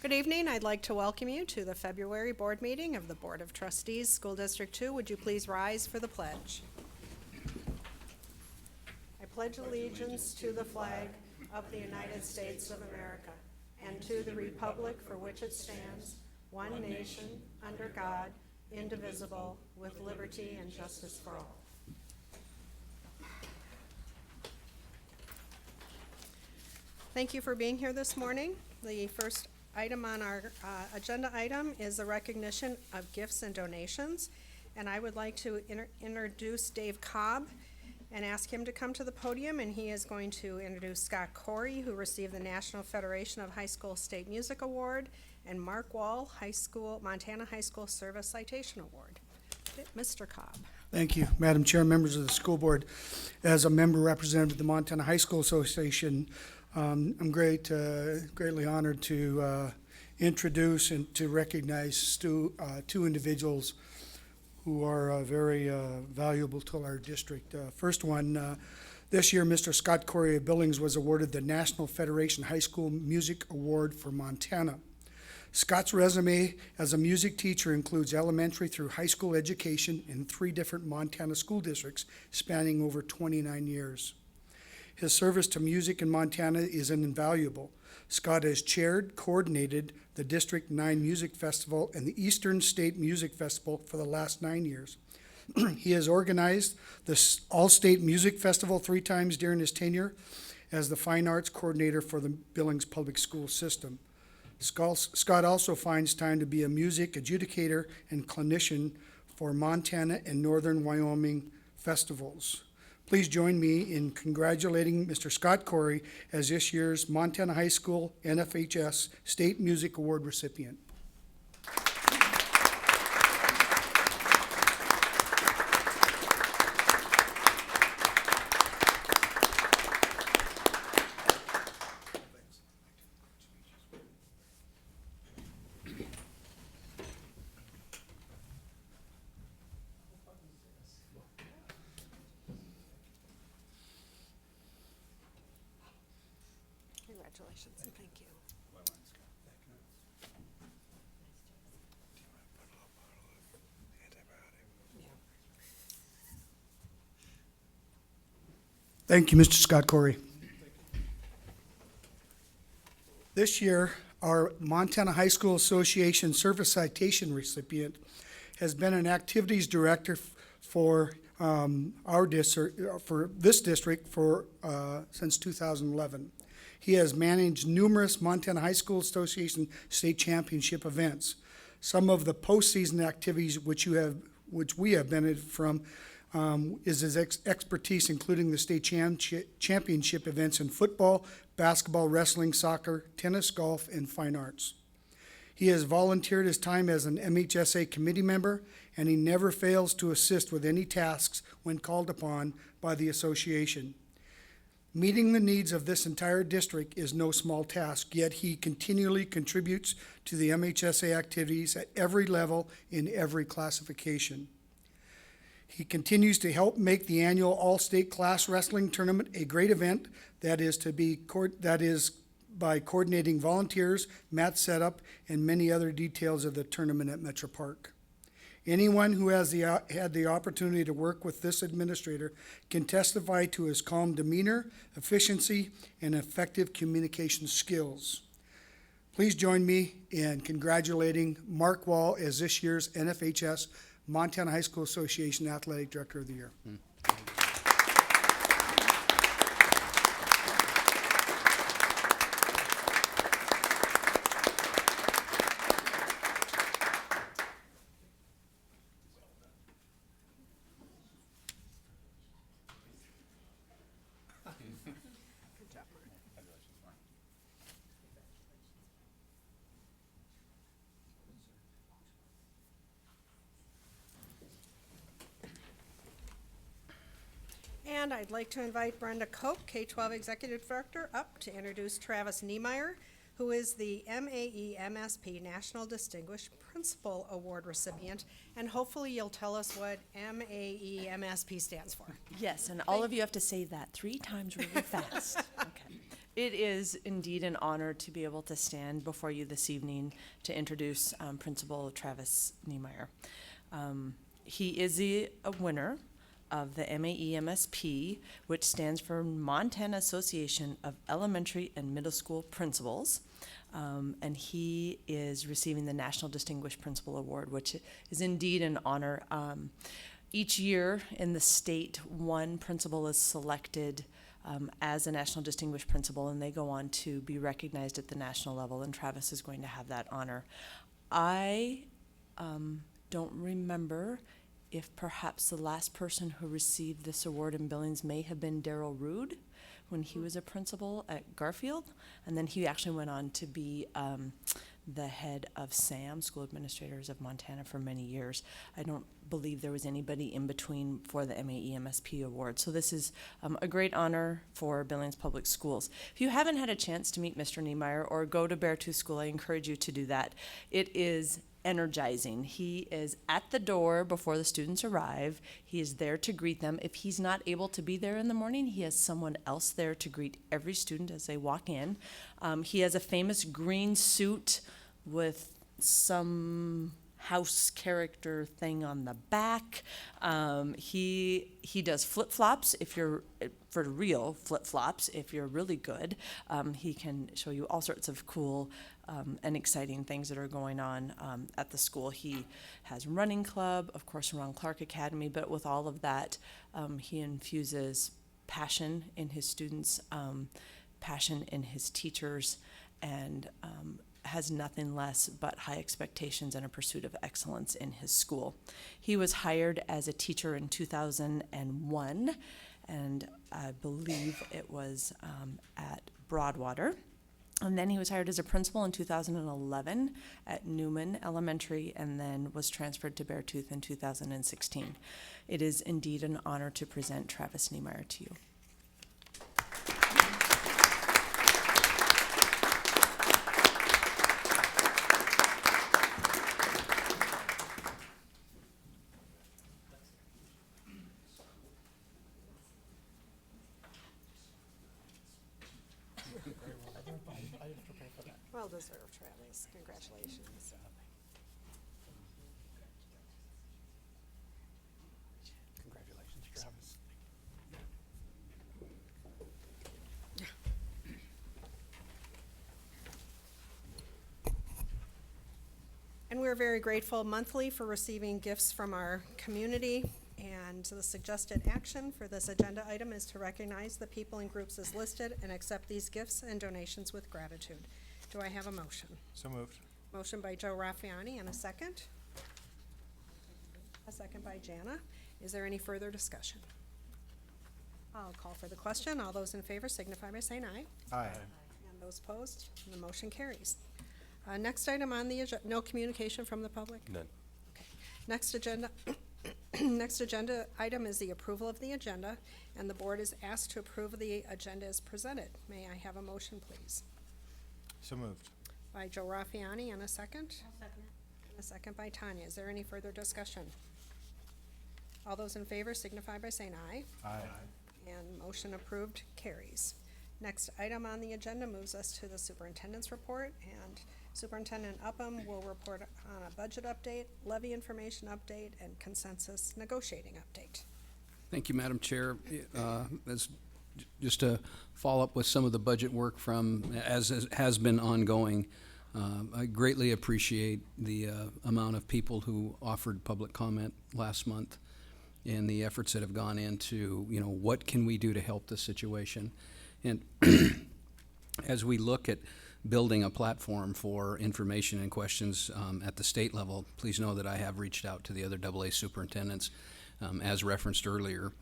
Good evening. I'd like to welcome you to the February board meeting of the Board of Trustees, School District 2. Would you please rise for the pledge? I pledge allegiance to the flag of the United States of America and to the republic for which it stands, one nation, under God, indivisible, with liberty and justice for all. Thank you for being here this morning. The first item on our agenda item is the recognition of gifts and donations. And I would like to introduce Dave Cobb and ask him to come to the podium, and he is going to introduce Scott Corey, who received the National Federation of High School State Music Award, and Mark Wall, Montana High School Service Citation Award. Mr. Cobb. Thank you, Madam Chair, members of the school board. As a member representative of the Montana High School Association, I'm greatly honored to introduce and to recognize two individuals who are very valuable to our district. First one, this year, Mr. Scott Corey of Billings was awarded the National Federation High School Music Award for Montana. Scott's resume as a music teacher includes elementary through high school education in 3 different Montana school districts spanning over 29 years. His service to music in Montana is invaluable. Scott has chaired, coordinated the District 9 Music Festival and the Eastern State Music Festival for the last 9 years. He has organized the All-State Music Festival 3 times during his tenure as the Fine Arts Coordinator for the Billings Public School System. Scott also finds time to be a music adjudicator and clinician for Montana and Northern Wyoming festivals. Please join me in congratulating Mr. Scott Corey as this year's Montana High School NFHS State Music Award recipient. Congratulations and thank you. Thank you, Mr. Scott Corey. This year, our Montana High School Association Service Citation recipient has been an activities director for our district, for this district, since 2011. He has managed numerous Montana High School Association state championship events. Some of the postseason activities which we have benefited from is his expertise, including the state championship events in football, basketball, wrestling, soccer, tennis, golf, and fine arts. He has volunteered his time as an MHSA committee member, and he never fails to assist with any tasks when called upon by the association. Meeting the needs of this entire district is no small task, yet he continually contributes to the MHSA activities at every level in every classification. He continues to help make the annual All-State Class Wrestling Tournament a great event that is by coordinating volunteers, mat setup, and many other details of the tournament at Metro Park. Anyone who has had the opportunity to work with this administrator can testify to his calm demeanor, efficiency, and effective communication skills. Please join me in congratulating Mark Wall as this year's NFHS Montana High School Association Athletic Director of the Year. Good job, Mark. And I'd like to invite Brenda Cope, K-12 Executive Director, up to introduce Travis Niemeyer, who is the MAE-MSP National Distinguished Principal Award recipient. And hopefully you'll tell us what MAE-MSP stands for. Yes, and all of you have to say that 3 times really fast. Okay. It is indeed an honor to be able to stand before you this evening to introduce Principal Travis Niemeyer. He is a winner of the MAEMSP, which stands for Montana Association of Elementary and Middle School Principals. And he is receiving the National Distinguished Principal Award, which is indeed an honor. Each year in the state, one principal is selected as a National Distinguished Principal, and they go on to be recognized at the national level, and Travis is going to have that honor. I don't remember if perhaps the last person who received this award in Billings may have been Darrell Rude when he was a principal at Garfield, and then he actually went on to be the head of SAM, School Administrators of Montana, for many years. I don't believe there was anybody in between for the MAEMSP award. So this is a great honor for Billings Public Schools. If you haven't had a chance to meet Mr. Niemeyer or go to Beartooth School, I encourage you to do that. It is energizing. He is at the door before the students arrive. He is there to greet them. If he's not able to be there in the morning, he has someone else there to greet every student as they walk in. He has a famous green suit with some house character thing on the back. He does flip-flops if you're, for real flip-flops, if you're really good. He can show you all sorts of cool and exciting things that are going on at the school. He has running club, of course, around Clark Academy, but with all of that, he infuses passion in his students, passion in his teachers, and has nothing less but high expectations and a pursuit of excellence in his school. He was hired as a teacher in 2001, and I believe it was at Broadwater. And then he was hired as a principal in 2011 at Newman Elementary, and then was transferred to Beartooth in 2016. It is indeed an honor to present Travis Niemeyer to you. Well deserved, Travis. Congratulations. Congratulations, Travis. And we're very grateful monthly for receiving gifts from our community. And the suggested action for this agenda item is to recognize the people and groups as listed and accept these gifts and donations with gratitude. Do I have a motion? So moved. Motion by Joe Raffiani and a second. A second by Jana. Is there any further discussion? I'll call for the question. All those in favor signify by saying aye. Aye. And those opposed, the motion carries. Next item on the agenda, no communication from the public? None. Okay. Next agenda, next agenda item is the approval of the agenda, and the board is asked to approve the agenda as presented. May I have a motion, please? So moved. By Joe Raffiani, and a second? And a second by Tanya. Is there any further discussion? All those in favor signify by saying aye. Aye. And motion approved carries. Next item on the agenda moves us to the superintendent's report, and Superintendent Upham will report on a budget update, levy information update, and consensus negotiating update. Thank you, Madam Chair. Just to follow up with some of the budget work as has been ongoing, I greatly appreciate the amount of people who offered public comment last month and the efforts that have gone into, what can we do to help the situation. And as we look at building a platform for information and questions at the state level, please know that I have reached out to the other AA superintendents, as referenced earlier,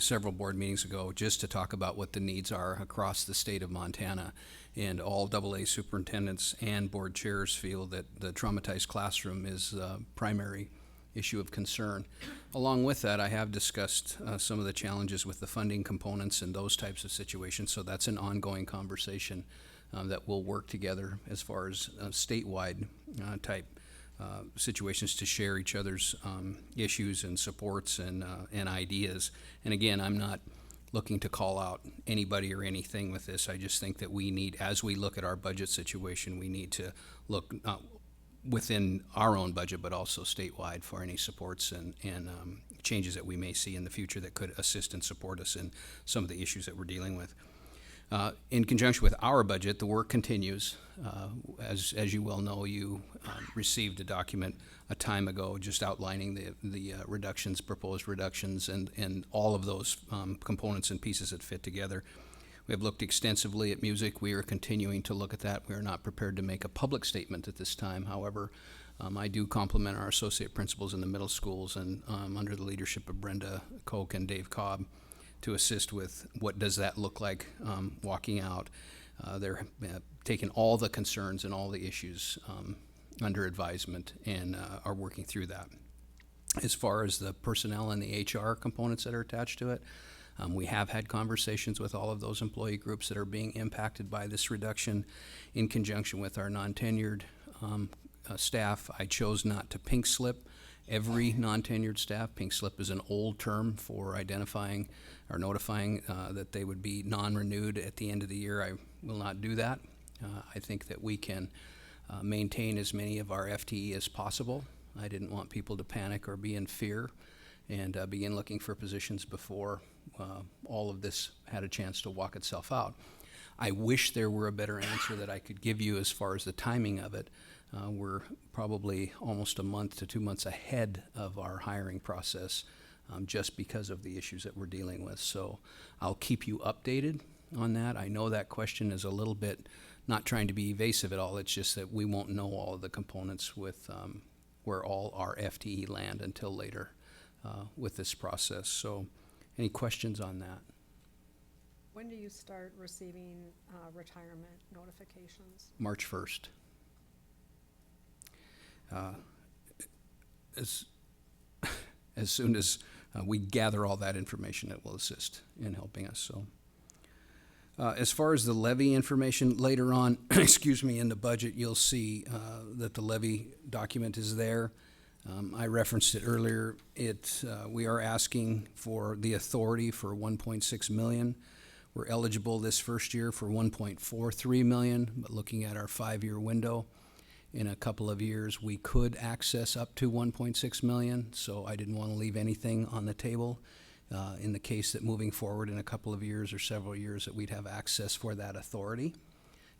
several board meetings ago, just to talk about what the needs are across the state of Montana. And all AA superintendents and board chairs feel that the traumatized classroom is a primary issue of concern. Along with that, I have discussed some of the challenges with the funding components and those types of situations, so that's an ongoing conversation that we'll work together as far as statewide type situations to share each other's issues and supports and ideas. And again, I'm not looking to call out anybody or anything with this. I just think that we need, as we look at our budget situation, we need to look not within our own budget, but also statewide for any supports and changes that we may see in the future that could assist and support us in some of the issues that we're dealing with. In conjunction with our budget, the work continues. As you well know, you received a document a time ago just outlining the reductions, proposed reductions, and all of those components and pieces that fit together. We have looked extensively at music. We are continuing to look at that. We are not prepared to make a public statement at this time. However, I do compliment our associate principals in the middle schools and under the leadership of Brenda Koch and Dave Cobb to assist with what does that look like walking out. They're taking all the concerns and all the issues under advisement and are working through that. As far as the personnel and the HR components that are attached to it, we have had conversations with all of those employee groups that are being impacted by this reduction in conjunction with our non-tenured staff. I chose not to pink slip every non-tenured staff. Pink slip is an old term for identifying or notifying that they would be non-renewed at the end of the year. I will not do that. I think that we can maintain as many of our FTE as possible. I didn't want people to panic or be in fear and begin looking for positions before all of this had a chance to walk itself out. I wish there were a better answer that I could give you as far as the timing of it. We're probably almost a month to 2 months ahead of our hiring process just because of the issues that we're dealing with. So I'll keep you updated on that. I know that question is a little bit not trying to be evasive at all. It's just that we won't know all of the components with where all our FTE land until later with this process. So any questions on that? When do you start receiving retirement notifications? March 1st. As soon as we gather all that information, it will assist in helping us. So, as far as the levy information later on, excuse me, in the budget, you'll see that the levy document is there. I referenced it earlier. We are asking for the authority for 1.6 million. We're eligible this first year for 1.43 million, but looking at our 5-year window, in a couple of years, we could access up to 1.6 million, so I didn't want to leave anything on the table in the case that moving forward in a couple of years or several years that we'd have access for that authority,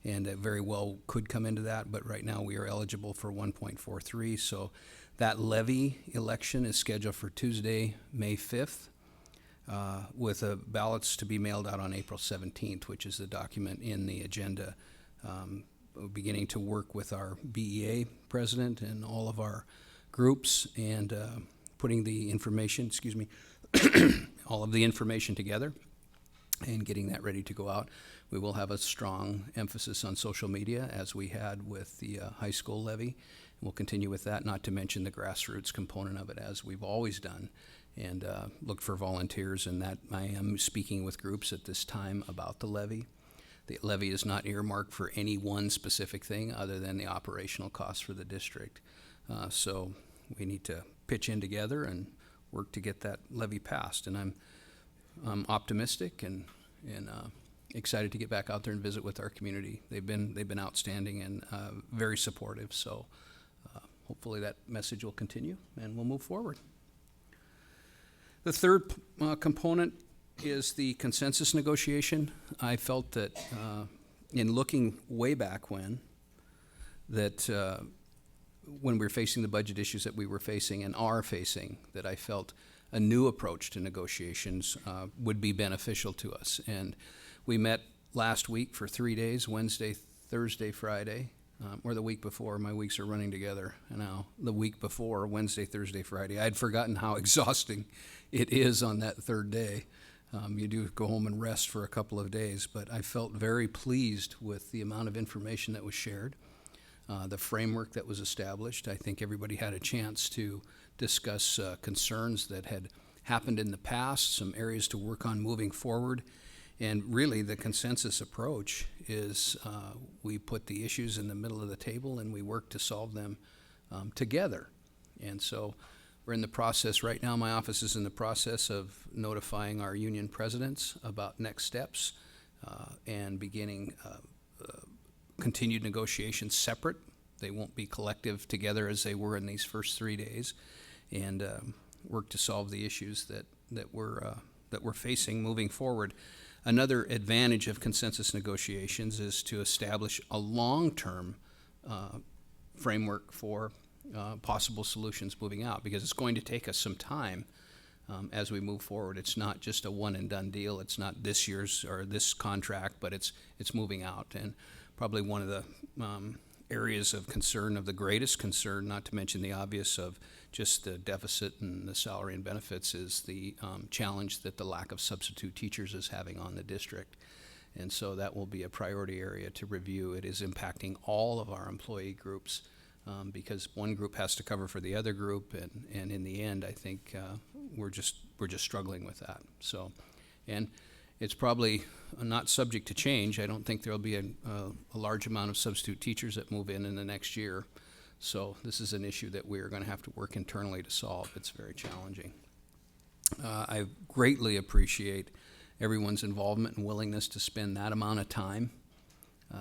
and it very well could come into that, but right now we are eligible for 1.43, so that levy election is scheduled for Tuesday, May 5th, with ballots to be mailed out on April 17th, which is the document in the agenda. Beginning to work with our BEA president and all of our groups and putting the information, all of the information together and getting that ready to go out. We will have a strong emphasis on social media as we had with the high school levy. We'll continue with that, not to mention the grassroots component of it as we've always done, and look for volunteers, and that I am speaking with groups at this time about the levy. The levy is not earmarked for any one specific thing other than the operational costs for the district. So we need to pitch in together and work to get that levy passed. And I'm optimistic and excited to get back out there and visit with our community. They've been outstanding and very supportive. So hopefully that message will continue and we'll move forward. The third component is the consensus negotiation. I felt that in looking way back when we were facing the budget issues that we were facing and are facing, that I felt a new approach to negotiations would be beneficial to us. And we met last week for 3 days, Wednesday, Thursday, Friday, or the week before. My weeks are running together now. The week before, Wednesday, Thursday, Friday. I'd forgotten how exhausting it is on that third day. You do go home and rest for a couple of days, but I felt very pleased with the amount of information that was shared, the framework that was established. I think everybody had a chance to discuss concerns that had happened in the past, some areas to work on moving forward, and really the consensus approach is we put the issues in the middle of the table and we work to solve them together. And so We're in the process, right now, my office is in the process of notifying our union presidents about next steps and beginning continued negotiations separate. They won't be collective together as they were in these first 3 days, and work to solve the issues that we're facing moving forward. Another advantage of consensus negotiations is to establish a long-term framework for possible solutions moving out, because it's going to take us some time as we move forward. It's not just a one-and-done deal. It's not this year's or this contract, but it's moving out. And probably one of the areas of concern, of the greatest concern, not to mention the obvious of just the deficit and the salary and benefits, is the challenge that the lack of substitute teachers is having on the district. And so that will be a priority area to review. It is impacting all of our employee groups because one group has to cover for the other group, and in the end, I think we're just struggling with that. So, and it's probably not subject to change. I don't think there'll be a large amount of substitute teachers that move in the next year. So this is an issue that we're going to have to work internally to solve. It's very challenging. I greatly appreciate everyone's involvement and willingness to spend that amount of time,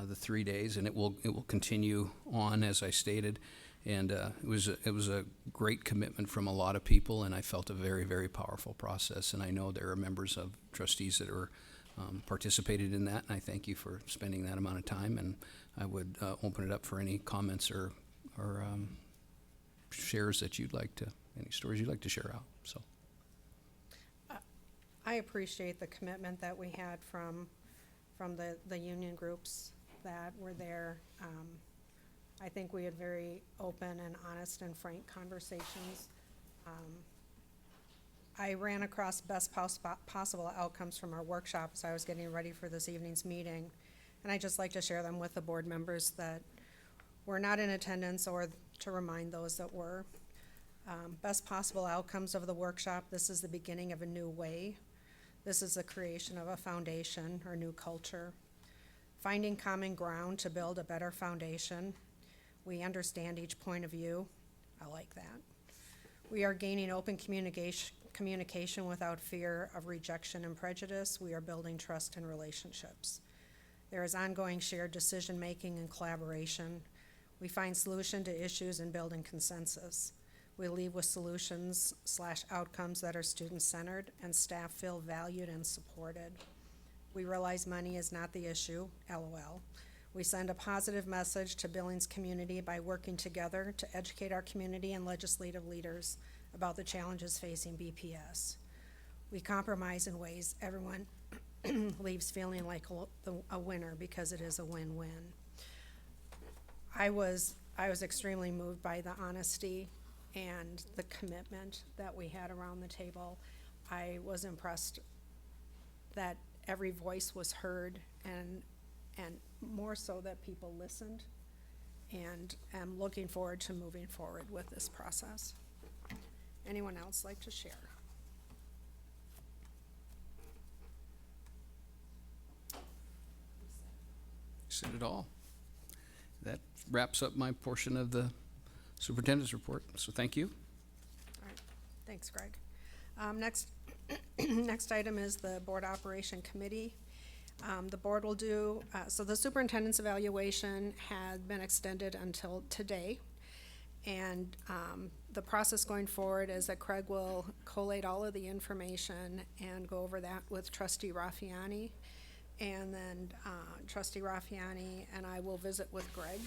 the 3 days, and it will continue on, as I stated. And it was a great commitment from a lot of people, and I felt a very, very powerful process. And I know there are members of trustees that are participated in that, and I thank you for spending that amount of time. And I would open it up for any comments or shares that you'd like to, any stories you'd like to share out. So I appreciate the commitment that we had from the union groups that were there. I think we had very open and honest and frank conversations. I ran across best possible outcomes from our workshop as I was getting ready for this evening's meeting, and I'd just like to share them with the board members that were not in attendance, or to remind those that were. Best possible outcomes of the workshop: this is the beginning of a new way. This is the creation of a foundation or new culture. Finding common ground to build a better foundation. We understand each point of view. I like that. We are gaining open communication without fear of rejection and prejudice. We are building trust and relationships. There is ongoing shared decision-making and collaboration. We find solution to issues and building consensus. We leave with solutions/outcomes that are student-centered and staff feel valued and supported. We realize money is not the issue, LOL. We send a positive message to Billings community by working together to educate our community and legislative leaders about the challenges facing BPS. We compromise in ways everyone leaves feeling like a winner, because it is a win-win. I was extremely moved by the honesty and the commitment that we had around the table. I was impressed that every voice was heard, and more so that people listened, and am looking forward to moving forward with this process. Anyone else like to share? said it all. That wraps up my portion of the superintendent's report, so thank you. All right, thanks, Greg. Next item is the Board Operation Committee. The board will do, so the superintendent's evaluation had been extended until today. And the process going forward is that Craig will collate all of the information and go over that with Trustee Raffiani. And then Trustee Raffiani and I will visit with Greg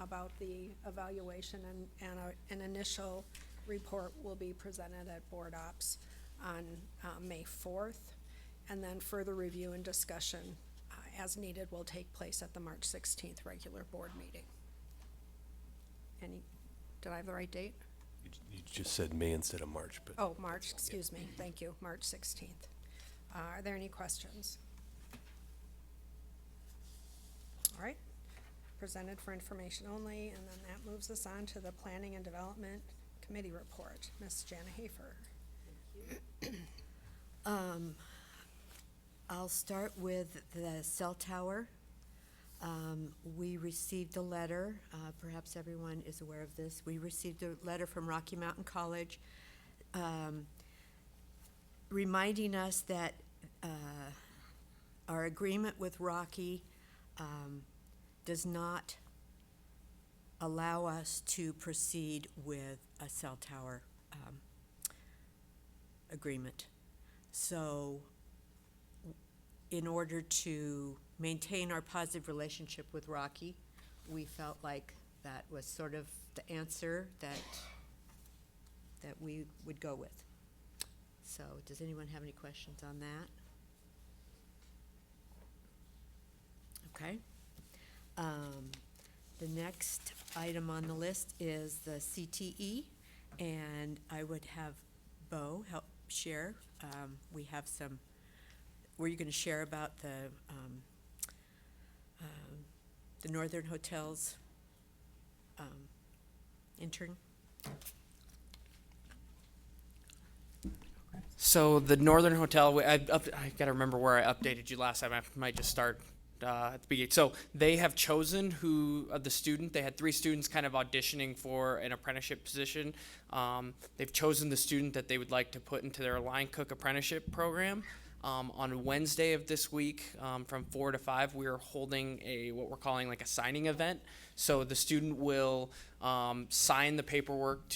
about the evaluation, and an initial report will be presented at Board Ops on May 4th. And then further review and discussion as needed will take place at the March 16th regular board meeting. Did I have the right date? You just said May instead of March, but. Oh, March, excuse me, thank you, March 16th. Are there any questions? All right, presented for information only, and then that moves us on to the Planning and Development Committee report. Ms. Jana Hafer. I'll start with the cell tower. We received a letter, perhaps everyone is aware of this. We received a letter from Rocky Mountain College reminding us that our agreement with Rocky does not allow us to proceed with a cell tower agreement. So in order to maintain our positive relationship with Rocky, we felt like that was sort of the answer that we would go with. So does anyone have any questions on that? Okay. The next item on the list is the CTE, and I would have Bo help share. We have some, were you going to share about the Northern Hotels intern? So the Northern Hotel, I got to remember where I updated you last time. I might just start at the beginning. So they have chosen the student. They had 3 students kind of auditioning for an apprenticeship position. They've chosen the student that they would like to put into their line cook apprenticeship program. On Wednesday of this week, from 4 to 5, we are holding what we're calling like a signing event. So the student will sign the paperwork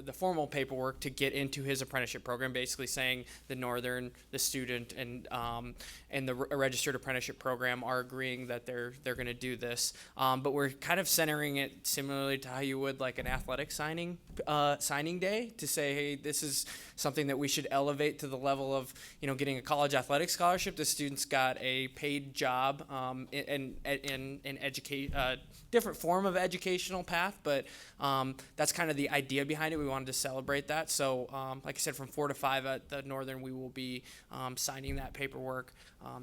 the formal paperwork to get into his apprenticeship program, basically saying the Northern, the student, and the registered apprenticeship program are agreeing that they're going to do this. But we're kind of centering it similarly to how you would like an athletic signing day, to say, hey, this is something that we should elevate to the level of getting a college athletic scholarship. The student's got a paid job in educate. Different form of educational path, but that's kind of the idea behind it. We wanted to celebrate that. So, like I said, from 4 to 5 at the Northern, we will be signing that paperwork.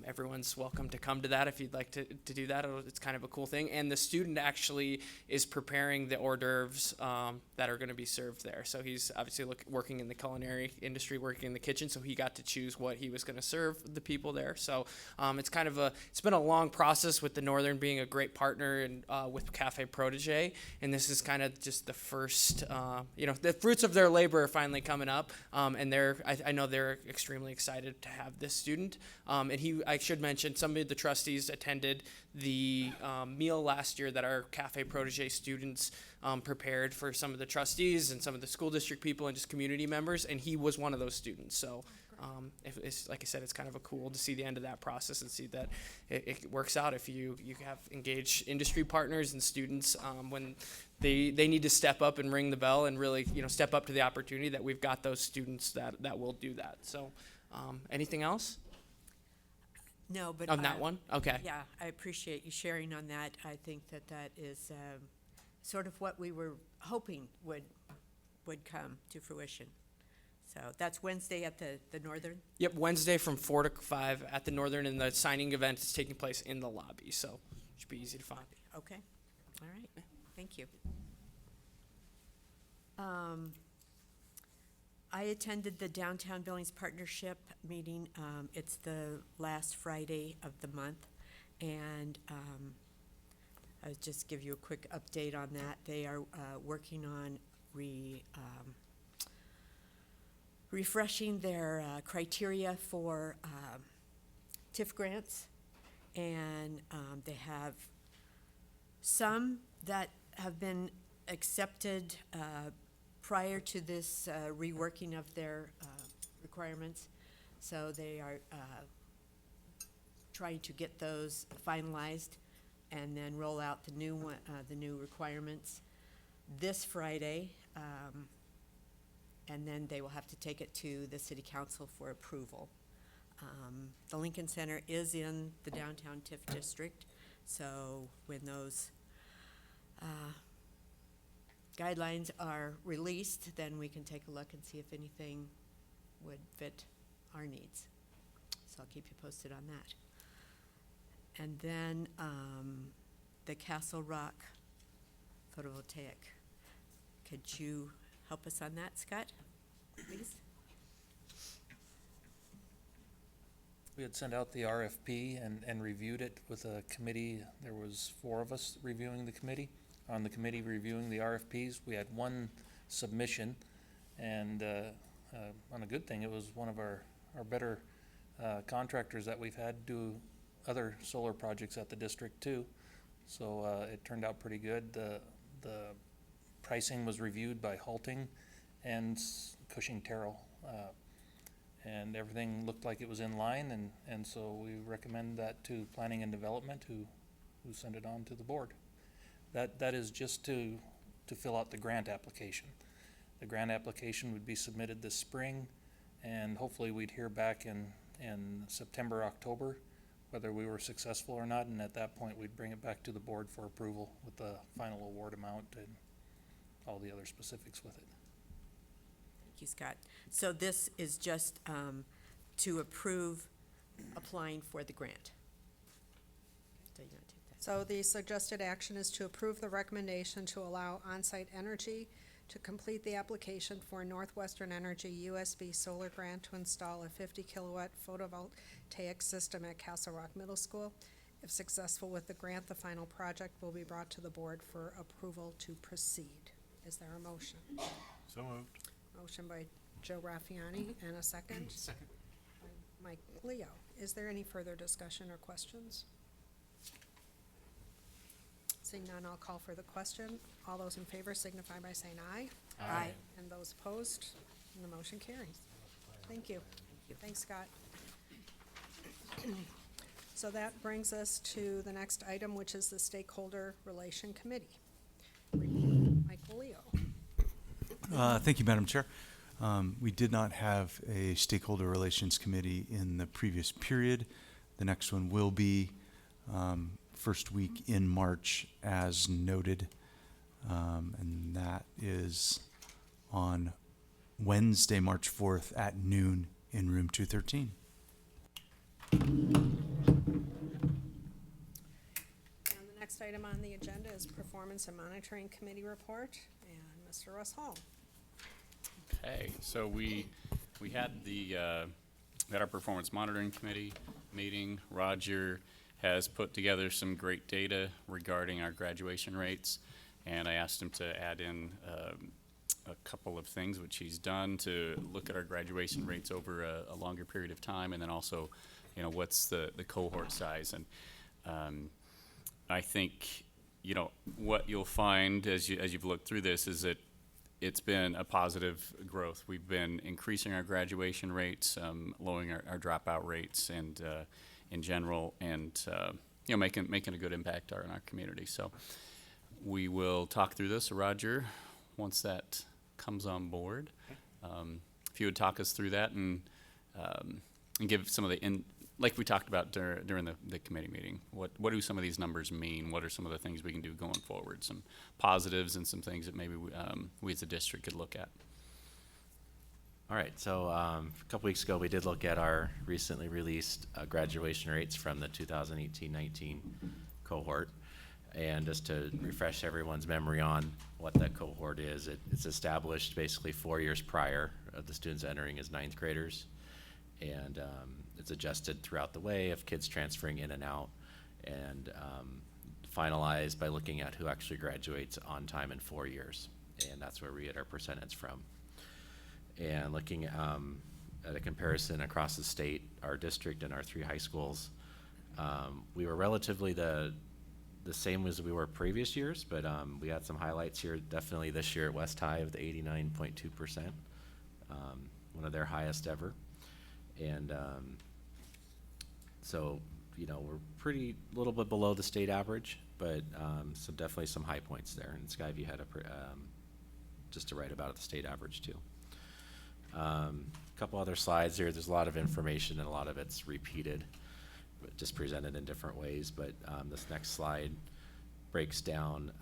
Everyone's welcome to come to that if you'd like to do that. It's kind of a cool thing. And the student actually is preparing the hors d'oeuvres that are going to be served there. So he's obviously working in the culinary industry, working in the kitchen, so he got to choose what he was going to serve the people there. So it's been a long process, with the Northern being a great partner and with Cafe Protege, and this is kind of just the first, the fruits of their labor are finally coming up, and I know they're extremely excited to have this student. And I should mention, some of the trustees attended the meal last year that our Cafe Protege students prepared for some of the trustees and some of the school district people and just community members, and he was one of those students. So it's, like I said, it's kind of cool to see the end of that process and see that it works out if you have engaged industry partners and students when they need to step up and ring the bell and really step up to the opportunity. That we've got those students that will do that. So anything else No, but on that one? Okay. yeah, I appreciate you sharing on that. I think that is sort of what we were hoping would come to fruition. So that's Wednesday at the Northern? Yep, Wednesday from 4 to 5 at the Northern, and the signing event is taking place in the lobby, so it should be easy to find. Okay, all right, thank you. I attended the Downtown Billings Partnership meeting. It's the last Friday of the month, and I'll just give you a quick update on that. They are working on refreshing their criteria for TIF grants, and they have some that have been accepted prior to this reworking of their requirements. So they are trying to get those finalized and then roll out the new requirements this Friday. And then they will have to take it to the city council for approval. The Lincoln Center is in the downtown TIF district, so when those guidelines are released, then we can take a look and see if anything would fit our needs. So I'll keep you posted on that. And then the Castle Rock photovoltaic. Could you help us on that, Scott, please? We had sent out the RFP and reviewed it with a committee. There was 4 of us reviewing the committee. On the committee reviewing the RFPs, we had 1 submission, and on a good thing, it was one of our better contractors that we've had do other solar projects at the district too. So it turned out pretty good. The pricing was reviewed by Halting and Cushing Terrell. And everything looked like it was in line, and so we recommend that to Planning and Development, who sent it on to the board. That is just to fill out the grant application. The grant application would be submitted this spring, and hopefully we'd hear back in September, October, whether we were successful or not, and at that point we'd bring it back to the board for approval with the final award amount and all the other specifics with it. Thank you, Scott. So this is just to approve applying for the grant. So you want to take that? So the suggested action is to approve the recommendation to allow On-Site Energy to complete the application for Northwestern Energy USB solar grant to install a 50-kilowatt photovoltaic system at Castle Rock Middle School. If successful with the grant, the final project will be brought to the board for approval to proceed. Is there a motion? So moved. Motion by Joe Raffiani, and a second? Second. By Mike Leo. Is there any further discussion or questions? Seeing none, I'll call for the question. All those in favor signify by saying aye. Aye. And those opposed, and the motion carries. Thank you. Thanks, Scott. So that brings us to the next item, which is the Stakeholder Relation Committee. Michael Leo. Thank you, Madam Chair. We did not have a Stakeholder Relations Committee in the previous period. The next one will be first week in March, as noted, and that is on Wednesday, March 4th at noon in room 213. And the next item on the agenda is Performance and Monitoring Committee report, and Mr. Russ Hall. Okay, so we had our performance monitoring committee meeting. Roger has put together some great data regarding our graduation rates, and I asked him to add in a couple of things, which he's done, to look at our graduation rates over a longer period of time, and then also, you know, what's the cohort size. And I think, you know, what you'll find as you've looked through this is that it's been a positive growth. We've been increasing our graduation rates, lowering our dropout rates, and in general, and you know, making a good impact on our community. So we will talk through this, Roger, once that comes on board. If you would talk us through that and give some of the like we talked about during the committee meeting. What do some of these numbers mean? What are some of the things we can do going forward? Some positives and some things that maybe we as a district could look at. All right, so a couple weeks ago, we did look at our recently released graduation rates from the 2018-19 cohort. And just to refresh everyone's memory on what that cohort is, it's established basically 4 years prior of the students entering as ninth graders. And it's adjusted throughout the way of kids transferring in and out, and finalized by looking at who actually graduates on time in 4 years. And that's where we get our percentage from. And looking at a comparison across the state, our district and our 3 high schools, we were relatively the same as we were previous years, but we had some highlights here. Definitely this year at West High with 89.2%, one of their highest ever. And so, you know, we're pretty little bit below the state average, but so definitely some high points there. And Skyview had just to write about the state average too. A couple other slides here. There's a lot of information and a lot of it's repeated, but just presented in different ways. But this next slide breaks down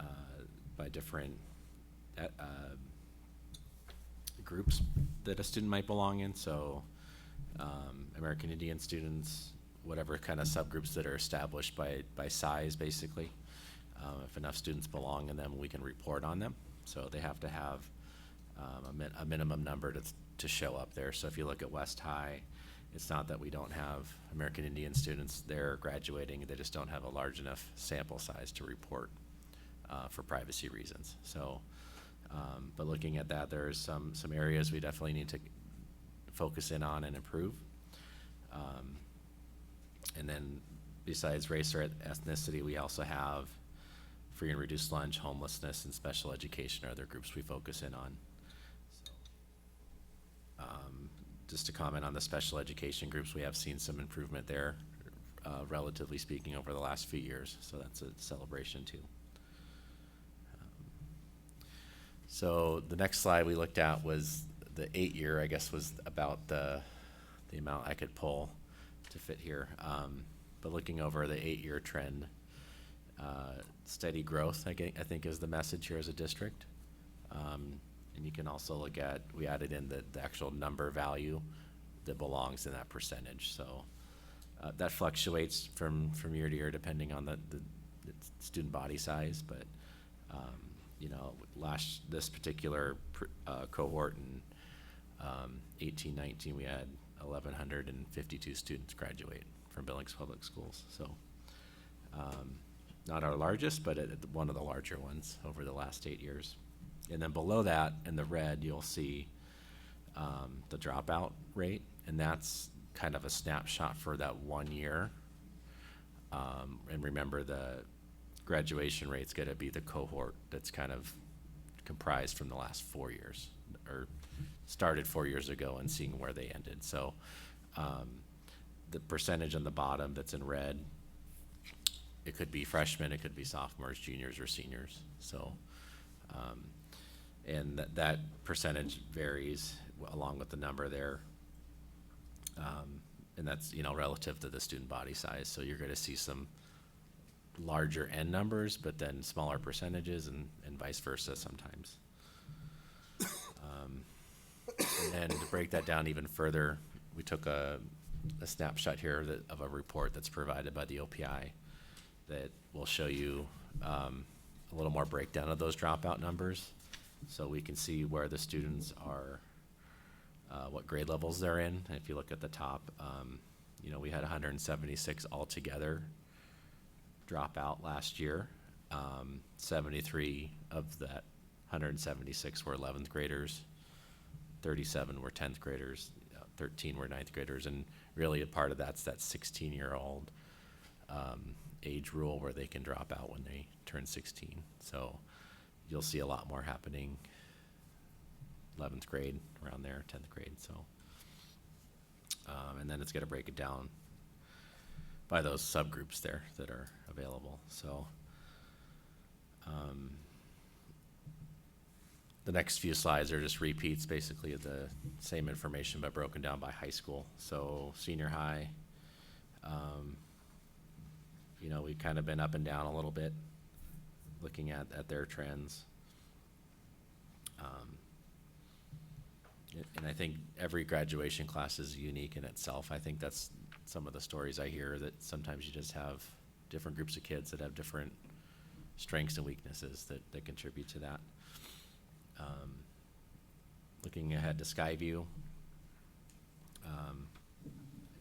by different groups that a student might belong in. So American Indian students, whatever kind of subgroups that are established by size, basically. If enough students belong in them, we can report on them. So they have to have a minimum number to show up there. So if you look at West High, it's not that we don't have American Indian students there graduating, they just don't have a large enough sample size to report for privacy reasons. So, but looking at that, there's some areas we definitely need to focus in on and improve. And then besides race or ethnicity, we also have free and reduced lunch, homelessness, and special education are other groups we focus in on. So, just to comment on the special education groups, we have seen some improvement there, relatively speaking, over the last few years. So that's a celebration too. So the next slide we looked at was the 8-year, I guess, was about the amount I could pull to fit here. But looking over the 8-year trend, steady growth, I think is the message here as a district. And you can also look at, we added in the actual number value that belongs in that percentage. So that fluctuates from year to year depending on the student body size, but you know, this particular cohort in 18-19, we had 1,152 students graduate from Billings Public Schools. So not our largest, but one of the larger ones over the last 8 years. And then below that, in the red, you'll see the dropout rate, and that's kind of a snapshot for that 1 year. And remember, the graduation rate's gonna be the cohort that's kind of comprised from the last 4 years, or started 4 years ago and seeing where they ended. So the percentage on the bottom that's in red, it could be freshmen, it could be sophomores, juniors, or seniors. So, and that percentage varies along with the number there. And that's, you know, relative to the student body size. So you're gonna see some larger end numbers, but then smaller percentages, and vice versa sometimes. And then to break that down even further, we took a snapshot here of a report that's provided by the OPI that will show you a little more breakdown of those dropout numbers. So we can see where the students are, what grade levels they're in. And if you look at the top, you know, we had 176 altogether drop out last year. 73 of that 176 were 11th graders, 37 were 10th graders, 13 were 9th graders, and really a part of that's that 16-year-old age rule where they can drop out when they turn 16. So you'll see a lot more happening 11th grade, around there, 10th grade. So, and then it's going to break it down by those subgroups there that are available. So the next few slides are just repeats basically of the same information but broken down by high school. So senior high, you know, we've kind of been up and down a little bit looking at their trends. And I think every graduation class is unique in itself. I think that's some of the stories I hear, that sometimes you just have different groups of kids that have different strengths and weaknesses that contribute to that. Looking ahead to Skyview,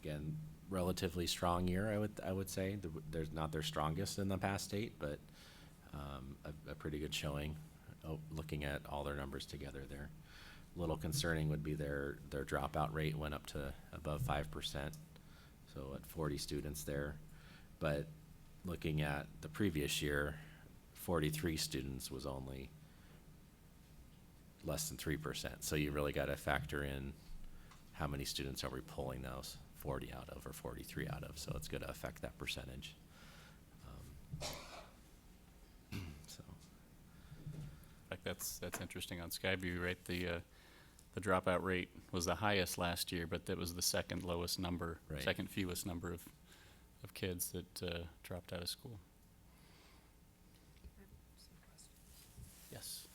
again, relatively strong year, I would say. They're not their strongest in the past 8, but a pretty good showing, looking at all their numbers together there. A little concerning would be their dropout rate went up to above 5%, so at 40 students there. But looking at the previous year, 43 students was only less than 3%. So you really got to factor in how many students are we pulling those 40 out of or 43 out of. So it's going to affect that percentage. So. Like that's interesting on Skyview, right? The dropout rate was the highest last year, but that was the second lowest number, Right. second fewest number of kids that dropped out of school. Yes.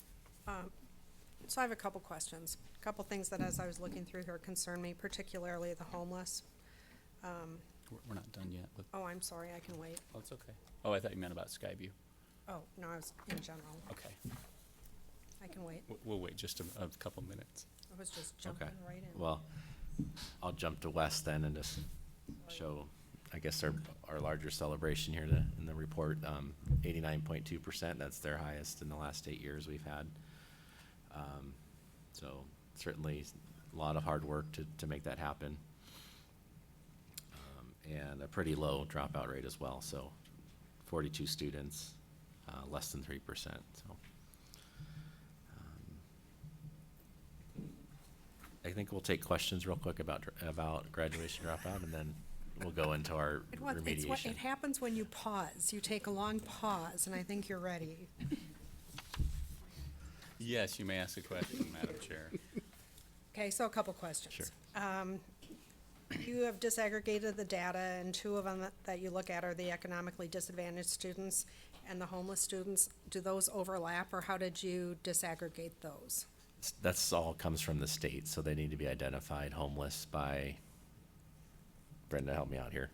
So I have a couple questions. A couple things that, as I was looking through here, concern me, particularly the homeless. We're not done yet with, Oh, I'm sorry, I can wait. oh, it's okay. Oh, I thought you meant about Skyview. Oh, no, I was in general. Okay. I can wait. We'll wait just a couple minutes. I was just jumping Okay. right in. Well, I'll jump to West then and just show, I guess, our larger celebration here in the report. 89.2%, that's their highest in the last 8 years we've had. So certainly a lot of hard work to make that happen. And a pretty low dropout rate as well, so 42 students, less than 3%, so. I think we'll take questions real quick about graduation dropout, and then we'll go into our remediation. It happens when you pause. You take a long pause, and I think you're ready. Yes, you may ask a question, Madam Chair. Okay, so a couple questions. Sure. You have disaggregated the data, and two of them that you look at are the economically disadvantaged students and the homeless students. Do those overlap, or how did you disaggregate those? That's all comes from the state, so they need to be identified homeless by, Brenda, help me out here.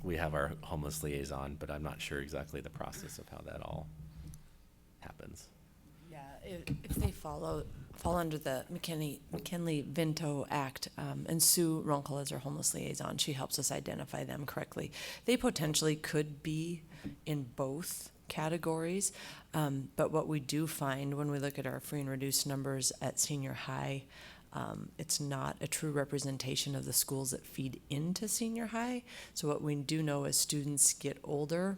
We have our homeless liaison, but I'm not sure exactly the process of how that all happens. Yeah, if they fall under the McKinley-Vento Act, and Sue Runkle is our homeless liaison, she helps us identify them correctly. They potentially could be in both categories, but what we do find when we look at our free and reduced numbers at senior high, it's not a true representation of the schools that feed into senior high. So what we do know as students get older,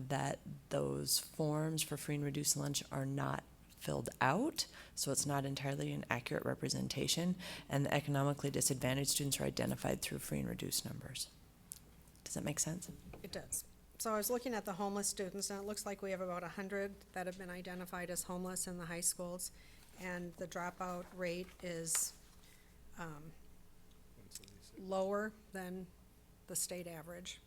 that those forms for free and reduced lunch are not filled out, so it's not entirely an accurate representation, and the economically disadvantaged students are identified through free and reduced numbers. Does that make sense? It does. So I was looking at the homeless students, and it looks like we have about 100 that have been identified as homeless in the high schools, and the dropout rate is lower than the state average.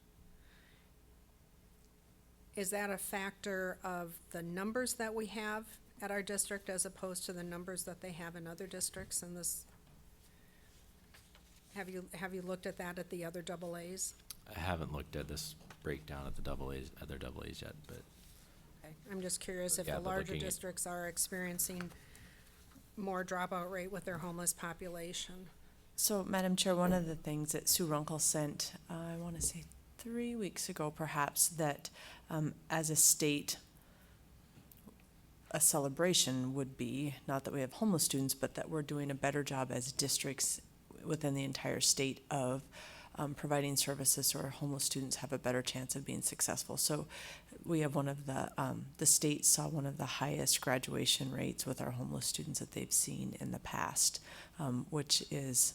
Is that a factor of the numbers that we have at our district as opposed to the numbers that they have in other districts in this? Have you looked at that at the other AA's? I haven't looked at this breakdown at the other double A's yet, but Okay, I'm just curious if Yeah, the but larger looking at- districts are experiencing more dropout rate with their homeless population. So, Madam Chair, one of the things that Sue Runkle sent, I want to say 3 weeks ago perhaps, that as a state, a celebration would be, not that we have homeless students, but that we're doing a better job as districts within the entire state of providing services so our homeless students have a better chance of being successful. So we have one of the state saw one of the highest graduation rates with our homeless students that they've seen in the past, which is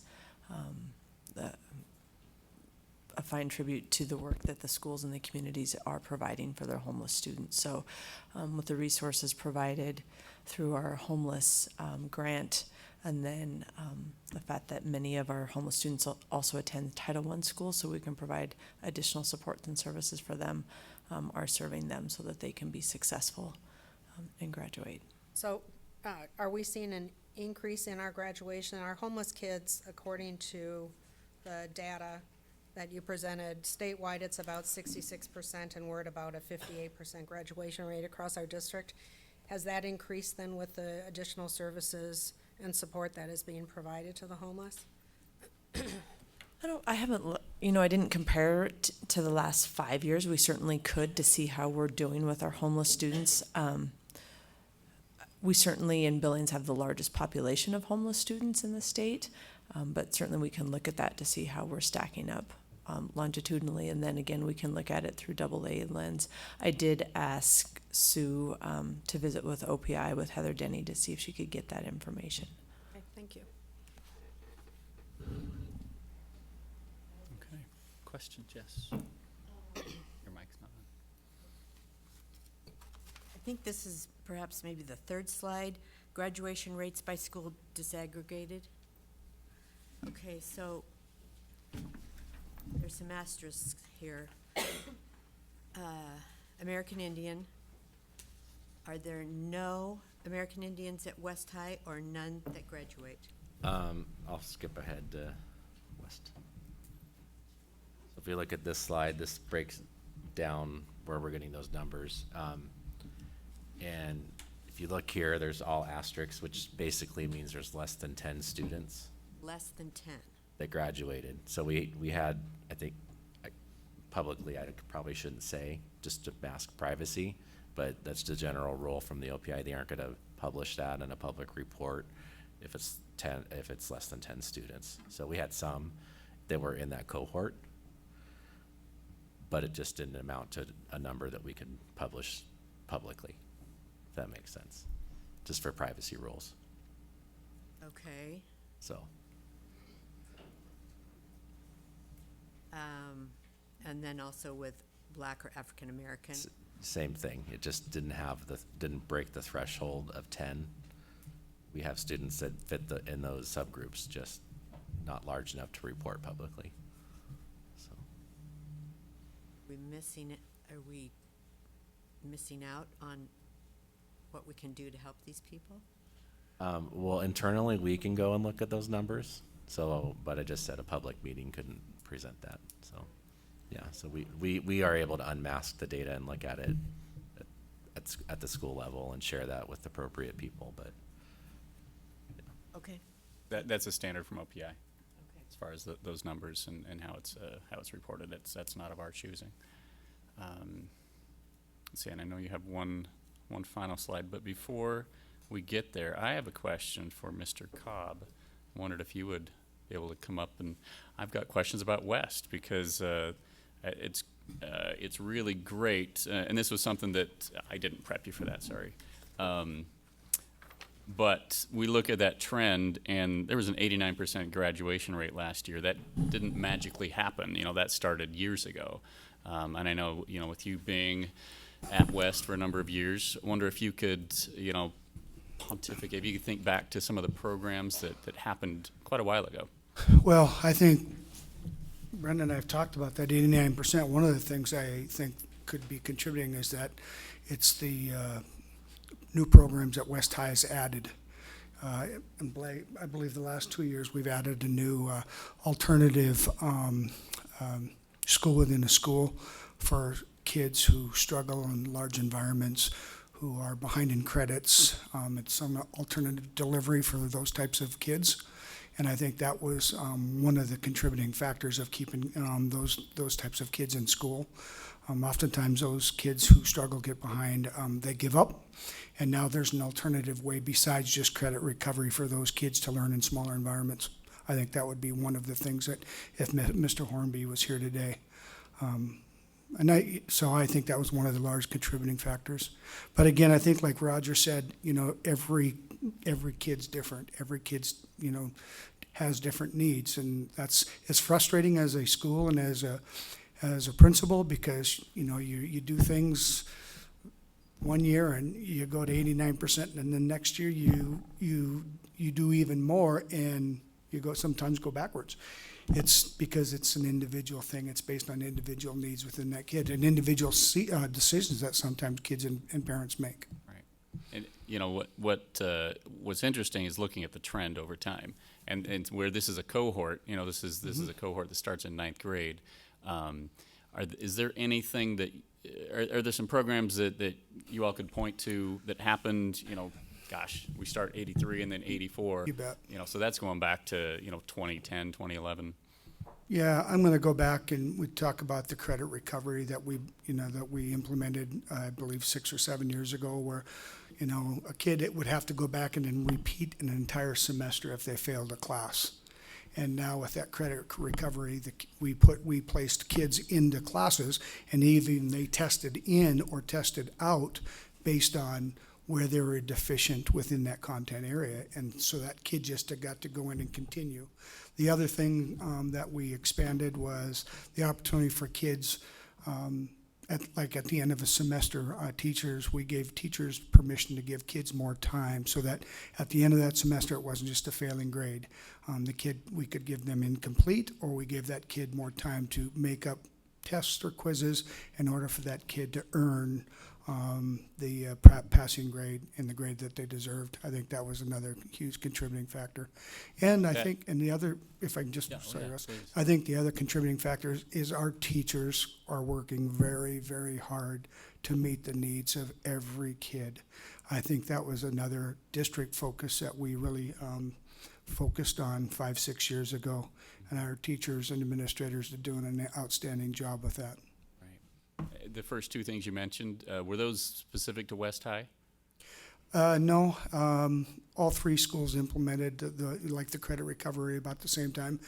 a fine tribute to the work that the schools and the communities are providing for their homeless students. So with the resources provided through our homeless grant, and then the fact that many of our homeless students also attend Title I schools, so we can provide additional supports and services for them, are serving them so that they can be successful and graduate. So, are we seeing an increase in our graduation? Our homeless kids, according to the data that you presented, statewide it's about 66%, and we're at about a 58% graduation rate across our district. Has that increased then with the additional services and support that is being provided to the homeless? I didn't compare it to the last 5 years. We certainly could to see how we're doing with our homeless students. We certainly in Billings have the largest population of homeless students in the state, but certainly we can look at that to see how we're stacking up longitudinally, and then again we can look at it through AA lens. I did ask Sue to visit with OPI with Heather Denny to see if she could get that information. Okay, thank you. Okay, questions, yes? Your mic's not on. I think this is perhaps maybe the third slide, graduation rates by school disaggregated. Okay, so there's some asterisks here. American Indian, are there no American Indians at West High or none that graduate? I'll skip ahead to West. So if you look at this slide, this breaks down where we're getting those numbers. And if you look here, there's all asterisks, which basically means there's less than 10 students Less than 10. that graduated. So we had, I think, publicly, I probably shouldn't say, just to mask privacy, but that's the general rule from the OPI. They aren't gonna publish that in a public report. if it's less than 10 students. So we had some that were in that cohort, but it just didn't amount to a number that we could publish publicly, if that makes sense, just for privacy rules. Okay. So, And then also with Black or African American. same thing. It just didn't break the threshold of 10. We have students that fit in those subgroups, just not large enough to report publicly. So, Are we missing out on what we can do to help these people? well, internally, we can go and look at those numbers. So, but I just said a public meeting couldn't present that. So, yeah, so we are able to unmask the data and look at it at the school level and share that with appropriate people, but. Okay. That's a standard from OPI, Okay. as far as those numbers and how it's reported. That's not of our choosing. Let's see, and I know you have one final slide, but before we get there, I have a question for Mr. Cobb. I wondered if you would be able to come up, and I've got questions about West, because it's really great, and this was something that I didn't prep you for that, sorry. But we look at that trend, and there was an 89% graduation rate last year. That didn't magically happen. That started years ago. And I know, with you being at West for a number of years, I wonder if you could, pontificate, if you could think back to some of the programs that happened quite a while ago. Well, I think Brenda and I have talked about that 89%. One of the things I think could be contributing is that it's the new programs that West High has added. And I believe the last 2 years we've added a new alternative school within a school for kids who struggle in large environments, who are behind in credits. It's some alternative delivery for those types of kids. And I think that was one of the contributing factors of keeping those types of kids in school. Oftentimes those kids who struggle get behind, they give up. And now there's an alternative way besides just credit recovery for those kids to learn in smaller environments. I think that would be one of the things that if Mr. Hornby was here today. So I think that was one of the large contributing factors. But again, I think like Roger said, every kid's different. Every kid's, has different needs. And it's frustrating as a school and as a principal, because, you do things one year and you go to 89%, and then next year you do even more, and you sometimes go backwards. It's because it's an individual thing. It's based on individual needs within that kid and individual decisions that sometimes kids and parents make. Right. And what's interesting is looking at the trend over time, and where this is a cohort. This is a cohort that starts in 9th grade. Is there anything that are there some programs that you all could point to that happened? We start 83 and then 84. You bet. So that's going back to 2010, 2011. Yeah, I'm going to go back and we talk about the credit recovery that we implemented, I believe 6 or 7 years ago, where, a kid would have to go back and then repeat an entire semester if they failed a class. And now with that credit recovery, we placed kids into classes, and even they tested in or tested out based on where they were deficient within that content area. And so that kid just got to go in and continue. The other thing that we expanded was the opportunity for kids, at the end of a semester, we gave teachers permission to give kids more time, so that at the end of that semester, it wasn't just a failing grade. We could give them incomplete, or we gave that kid more time to make up tests or quizzes in order for that kid to earn the passing grade and the grade that they deserved. I think that was another huge contributing factor. And I think, and the other, if I can just, sorry, Russ, please. I think the other contributing factor is our teachers are working very, very hard to meet the needs of every kid. I think that was another district focus that we really focused on 5-6 years ago. And our teachers and administrators are doing an outstanding job with that. The first two things you mentioned, were those specific to West High? No, all three schools implemented the credit recovery about the same time.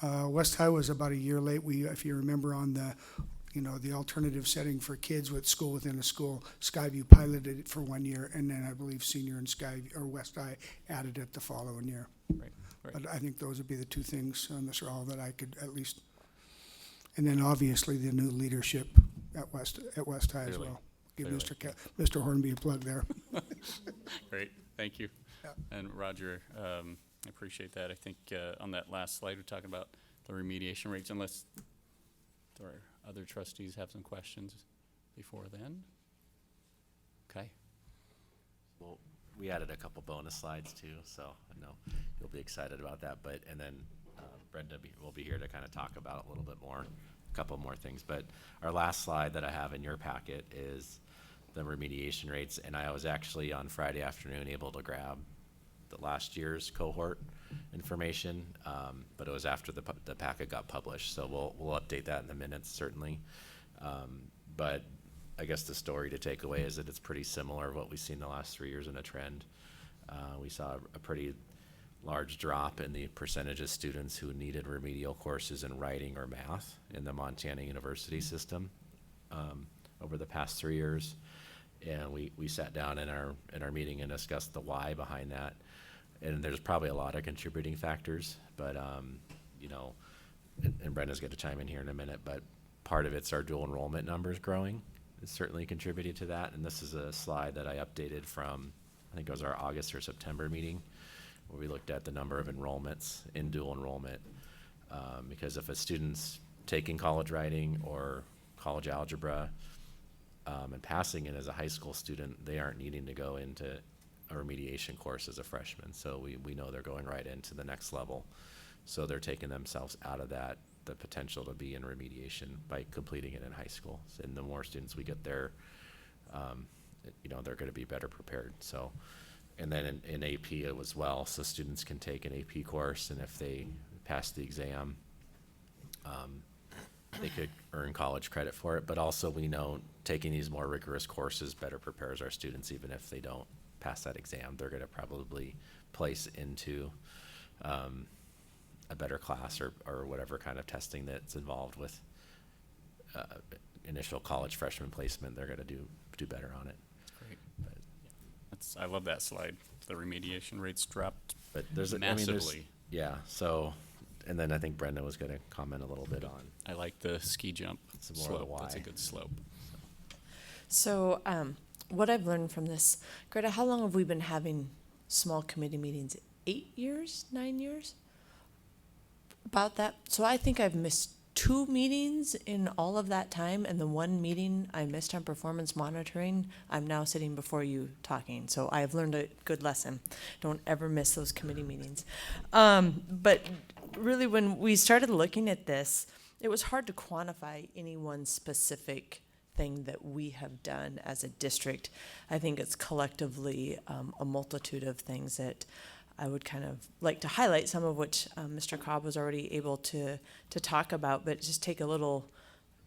West High was about a year late. If you remember on the alternative setting for kids with school within a school, Skyview piloted it for 1 year, and then I believe Senior and West High added it the following year. Right, right. But I think those would be the two things, Mr. Hall, that I could at least, and then obviously the new leadership at West High as Clearly, well. Give clearly. Mr. Hornby a plug there. Great, thank you. Yeah. And Roger, I appreciate that. I think on that last slide, we're talking about the remediation rates, unless there are other trustees have some questions before then. Okay, Well, we added a couple bonus slides too, so I know you'll be excited about that. And then Brenda will be here to kind of talk about it a little bit more, a couple more things. But our last slide that I have in your packet is the remediation rates, and I was actually on Friday afternoon able to grab the last year's cohort information, but it was after the packet got published, so we'll update that in the minutes certainly. But I guess the story to take away is that it's pretty similar to what we've seen the last 3 years in a trend. We saw a pretty large drop in the percentage of students who needed remedial courses in writing or math in the Montana University system over the past 3 years. And we sat down in our meeting and discussed the why behind that. And there's probably a lot of contributing factors, but and Brenda's going to chime in here in a minute, but part of it's our dual enrollment numbers growing. It's certainly contributed to that. And this is a slide that I updated from, I think it was our August or September meeting, where we looked at the number of enrollments in dual enrollment. Because if a student's taking college writing or college algebra and passing it as a high school student, they aren't needing to go into a remediation course as a freshman. So we know they're going right into the next level. So they're taking themselves out of the potential to be in remediation by completing it in high school. And the more students we get there, they're going to be better prepared. So, and then in AP as well, so students can take an AP course, and if they pass the exam, they could earn college credit for it. But also we know taking these more rigorous courses better prepares our students. Even if they don't pass that exam, they're going to probably place into a better class or whatever kind of testing that's involved with initial college freshman placement. They're going to do better on it. great. I love that slide. The remediation rates dropped But there's massively. So, and then I think Brenda was going to comment a little bit on. I like the ski jump Some more of the slope. That's a why. good slope. So, what I've learned from this, Greta, how long have we been having small committee meetings? 8 years, 9 years? About that. So I think I've missed 2 meetings in all of that time, and the 1 meeting I missed on performance monitoring, I'm now sitting before you talking. So I've learned a good lesson. Don't ever miss those committee meetings. But really, when we started looking at this, it was hard to quantify any one specific thing that we have done as a district. I think it's collectively a multitude of things that I would kind of like to highlight, some of which Mr. Cobb was already able to talk about, but just take a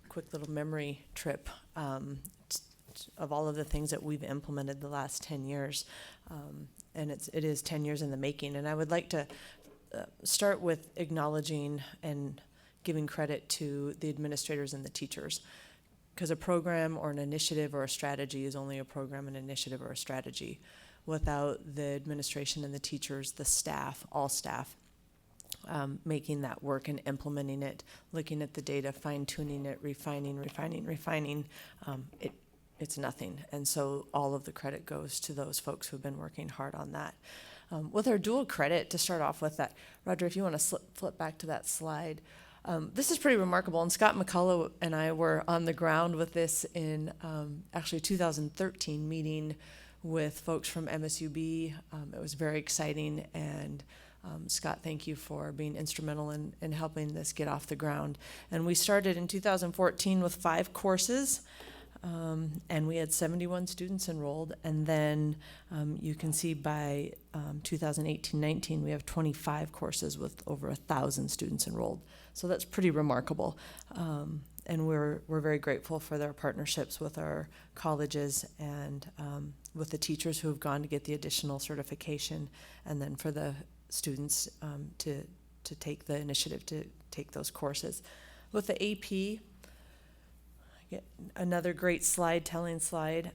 quick little memory trip of all of the things that we've implemented the last 10 years. And it is 10 years in the making. And I would like to start with acknowledging and giving credit to the administrators and the teachers. Because a program or an initiative or a strategy is only a program, an initiative, or a strategy. Without the administration and the teachers, the staff, all staff, making that work and implementing it, looking at the data, fine-tuning it, refining, it's nothing. And so all of the credit goes to those folks who've been working hard on that. With our dual credit, to start off with that, Roger, if you want to flip back to that slide, this is pretty remarkable, and Scott McCullough and I were on the ground with this in actually 2013 meeting with folks from MSUB. It was very exciting, and Scott, thank you for being instrumental in helping this get off the ground. And we started in 2014 with 5 courses, and we had 71 students enrolled. And then you can see by 2018-19, we have 25 courses with over 1,000 students enrolled. So that's pretty remarkable. And we're very grateful for their partnerships with our colleges and with the teachers who have gone to get the additional certification, and then for the students to take the initiative to take those courses. With the AP, another great telling slide.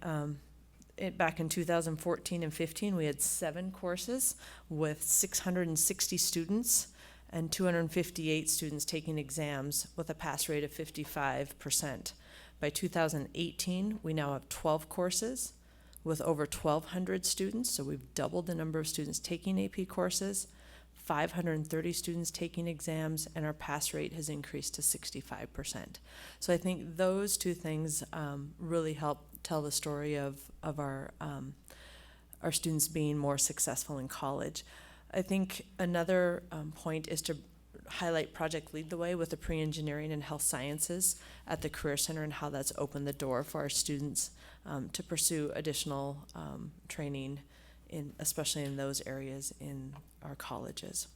Back in 2014 and 15, we had 7 courses with 660 students and 258 students taking exams with a pass rate of 55%. By 2018, we now have 12 courses with over 1,200 students, so we've doubled the number of students taking AP courses, 530 students taking exams, and our pass rate has increased to 65%. So I think those two things really help tell the story of our students being more successful in college. I think another point is to highlight Project Lead the Way with the pre-engineering and health sciences at the Career Center, and how that's opened the door for our students to pursue additional training, especially in those areas in our colleges.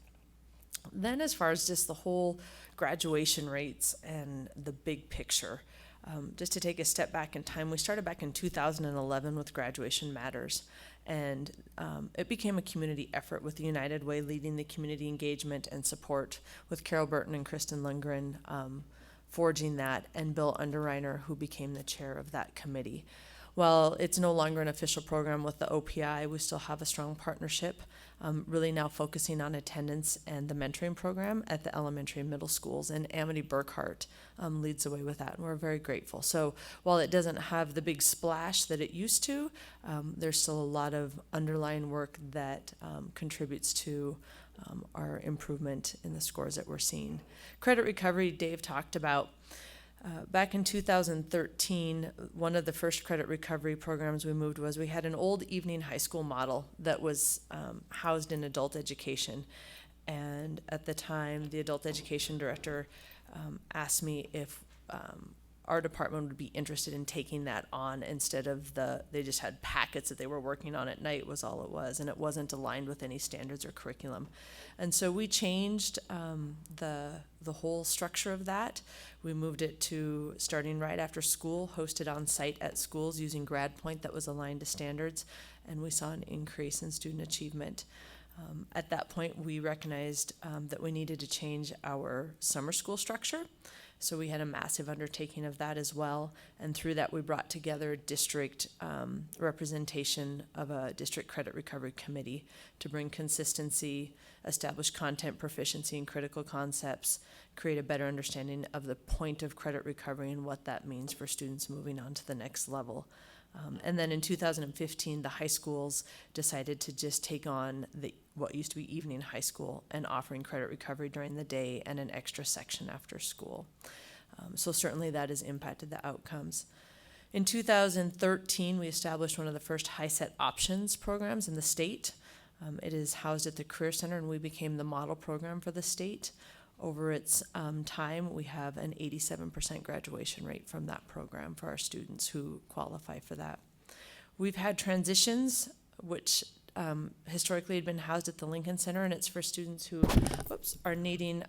Then as far as just the whole graduation rates and the big picture, just to take a step back in time, we started back in 2011 with Graduation Matters, and it became a community effort with the United Way leading the community engagement and support, with Carol Burton and Kristen Lundgren forging that, and Bill Underreiner, who became the chair of that committee. While it's no longer an official program with the OPI, we still have a strong partnership, really now focusing on attendance and the mentoring program at the elementary and middle schools, and Amity Burkhart leads the way with that, and we're very grateful. So while it doesn't have the big splash that it used to, there's still a lot of underlying work that contributes to our improvement in the scores that we're seeing. Credit recovery, Dave talked about. Back in 2013, one of the first credit recovery programs we moved was we had an old evening high school model that was housed in adult education. And at the time, the adult education director asked me if our department would be interested in taking that on instead of they just had packets that they were working on at night was all it was, and it wasn't aligned with any standards or curriculum. And so we changed the whole structure of that. We moved it to starting right after school, hosted on site at schools using GradPoint that was aligned to standards, and we saw an increase in student achievement. At that point, we recognized that we needed to change our summer school structure. So we had a massive undertaking of that as well, and through that we brought together district representation of a district credit recovery committee to bring consistency, establish content proficiency in critical concepts, create a better understanding of the point of credit recovery and what that means for students moving on to the next level. And then in 2015, the high schools decided to just take on what used to be evening high school and offering credit recovery during the day and an extra section after school. So certainly that has impacted the outcomes. In 2013, we established one of the first high-set options programs in the state. It is housed at the Career Center, and we became the model program for the state. Over its time, we have an 87% graduation rate from that program for our students who qualify for that. We've had transitions, which historically had been housed at the Lincoln Center, and it's for students who are needing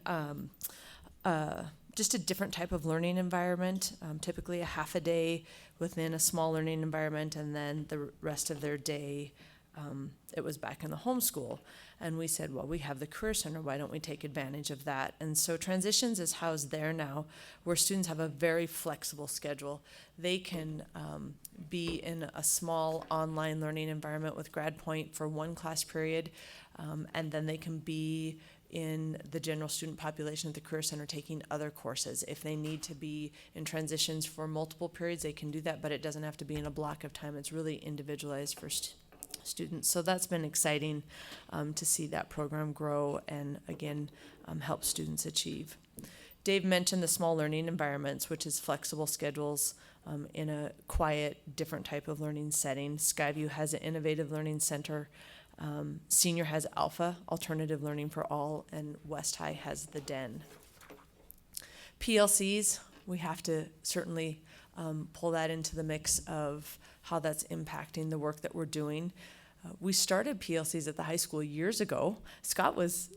just a different type of learning environment, typically a half a day within a small learning environment, and then the rest of their day it was back in the homeschool. And we said, well, we have the Career Center, why don't we take advantage of that? And so Transitions is housed there now, where students have a very flexible schedule. They can be in a small online learning environment with GradPoint for one class period, and then they can be in the general student population at the Career Center taking other courses. If they need to be in Transitions for multiple periods, they can do that, but it doesn't have to be in a block of time. It's really individualized for students. So that's been exciting to see that program grow and, again, help students achieve. Dave mentioned the small learning environments, which is flexible schedules in a quiet, different type of learning setting. Skyview has an innovative learning center. Senior has Alpha, alternative learning for all, and West High has the Den. PLCs, we have to certainly pull that into the mix of how that's impacting the work that we're doing. We started PLCs at the high school years ago. Scott was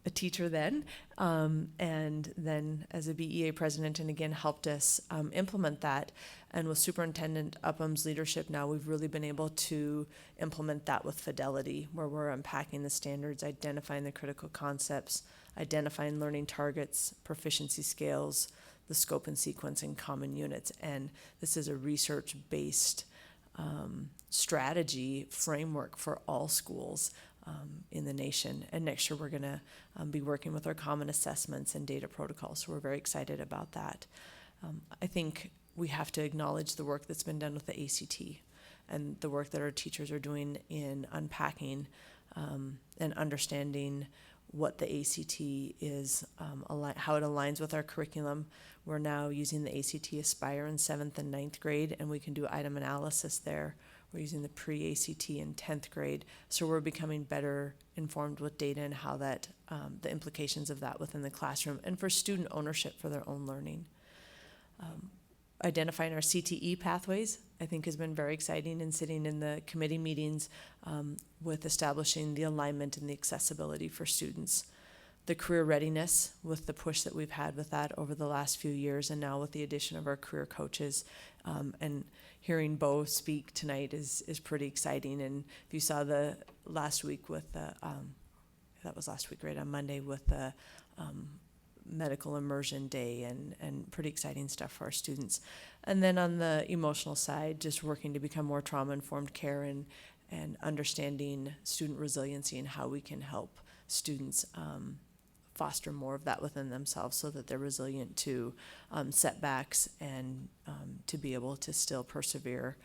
a teacher then, and then as a BEA president, and again helped us implement that. And with Superintendent Upham's leadership now, we've really been able to implement that with fidelity, where we're unpacking the standards, identifying the critical concepts, identifying learning targets, proficiency scales, the scope and sequence, and common units. And this is a research-based strategy framework for all schools in the nation. And next year we're going to be working with our common assessments and data protocols. So we're very excited about that. I think we have to acknowledge the work that's been done with the ACT and the work that our teachers are doing in unpacking and understanding what the ACT is, how it aligns with our curriculum. We're now using the ACT Aspire in 7th and 9th grade, and we can do item analysis there. We're using the pre-ACT in 10th grade, so we're becoming better informed with data and how that, the implications of that within the classroom, and for student ownership for their own learning. Identifying our CTE pathways, I think, has been very exciting, and sitting in the committee meetings with establishing the alignment and the accessibility for students. The career readiness, with the push that we've had with that over the last few years, and now with the addition of our career coaches, and hearing Bo speak tonight is pretty exciting. And if you saw the last week with the, that was last week, right, on Monday, with the medical immersion day, and pretty exciting stuff for our students. And then on the emotional side, just working to become more trauma-informed care and understanding student resiliency and how we can help students foster more of that within themselves so that they're resilient to setbacks and to be able to still persevere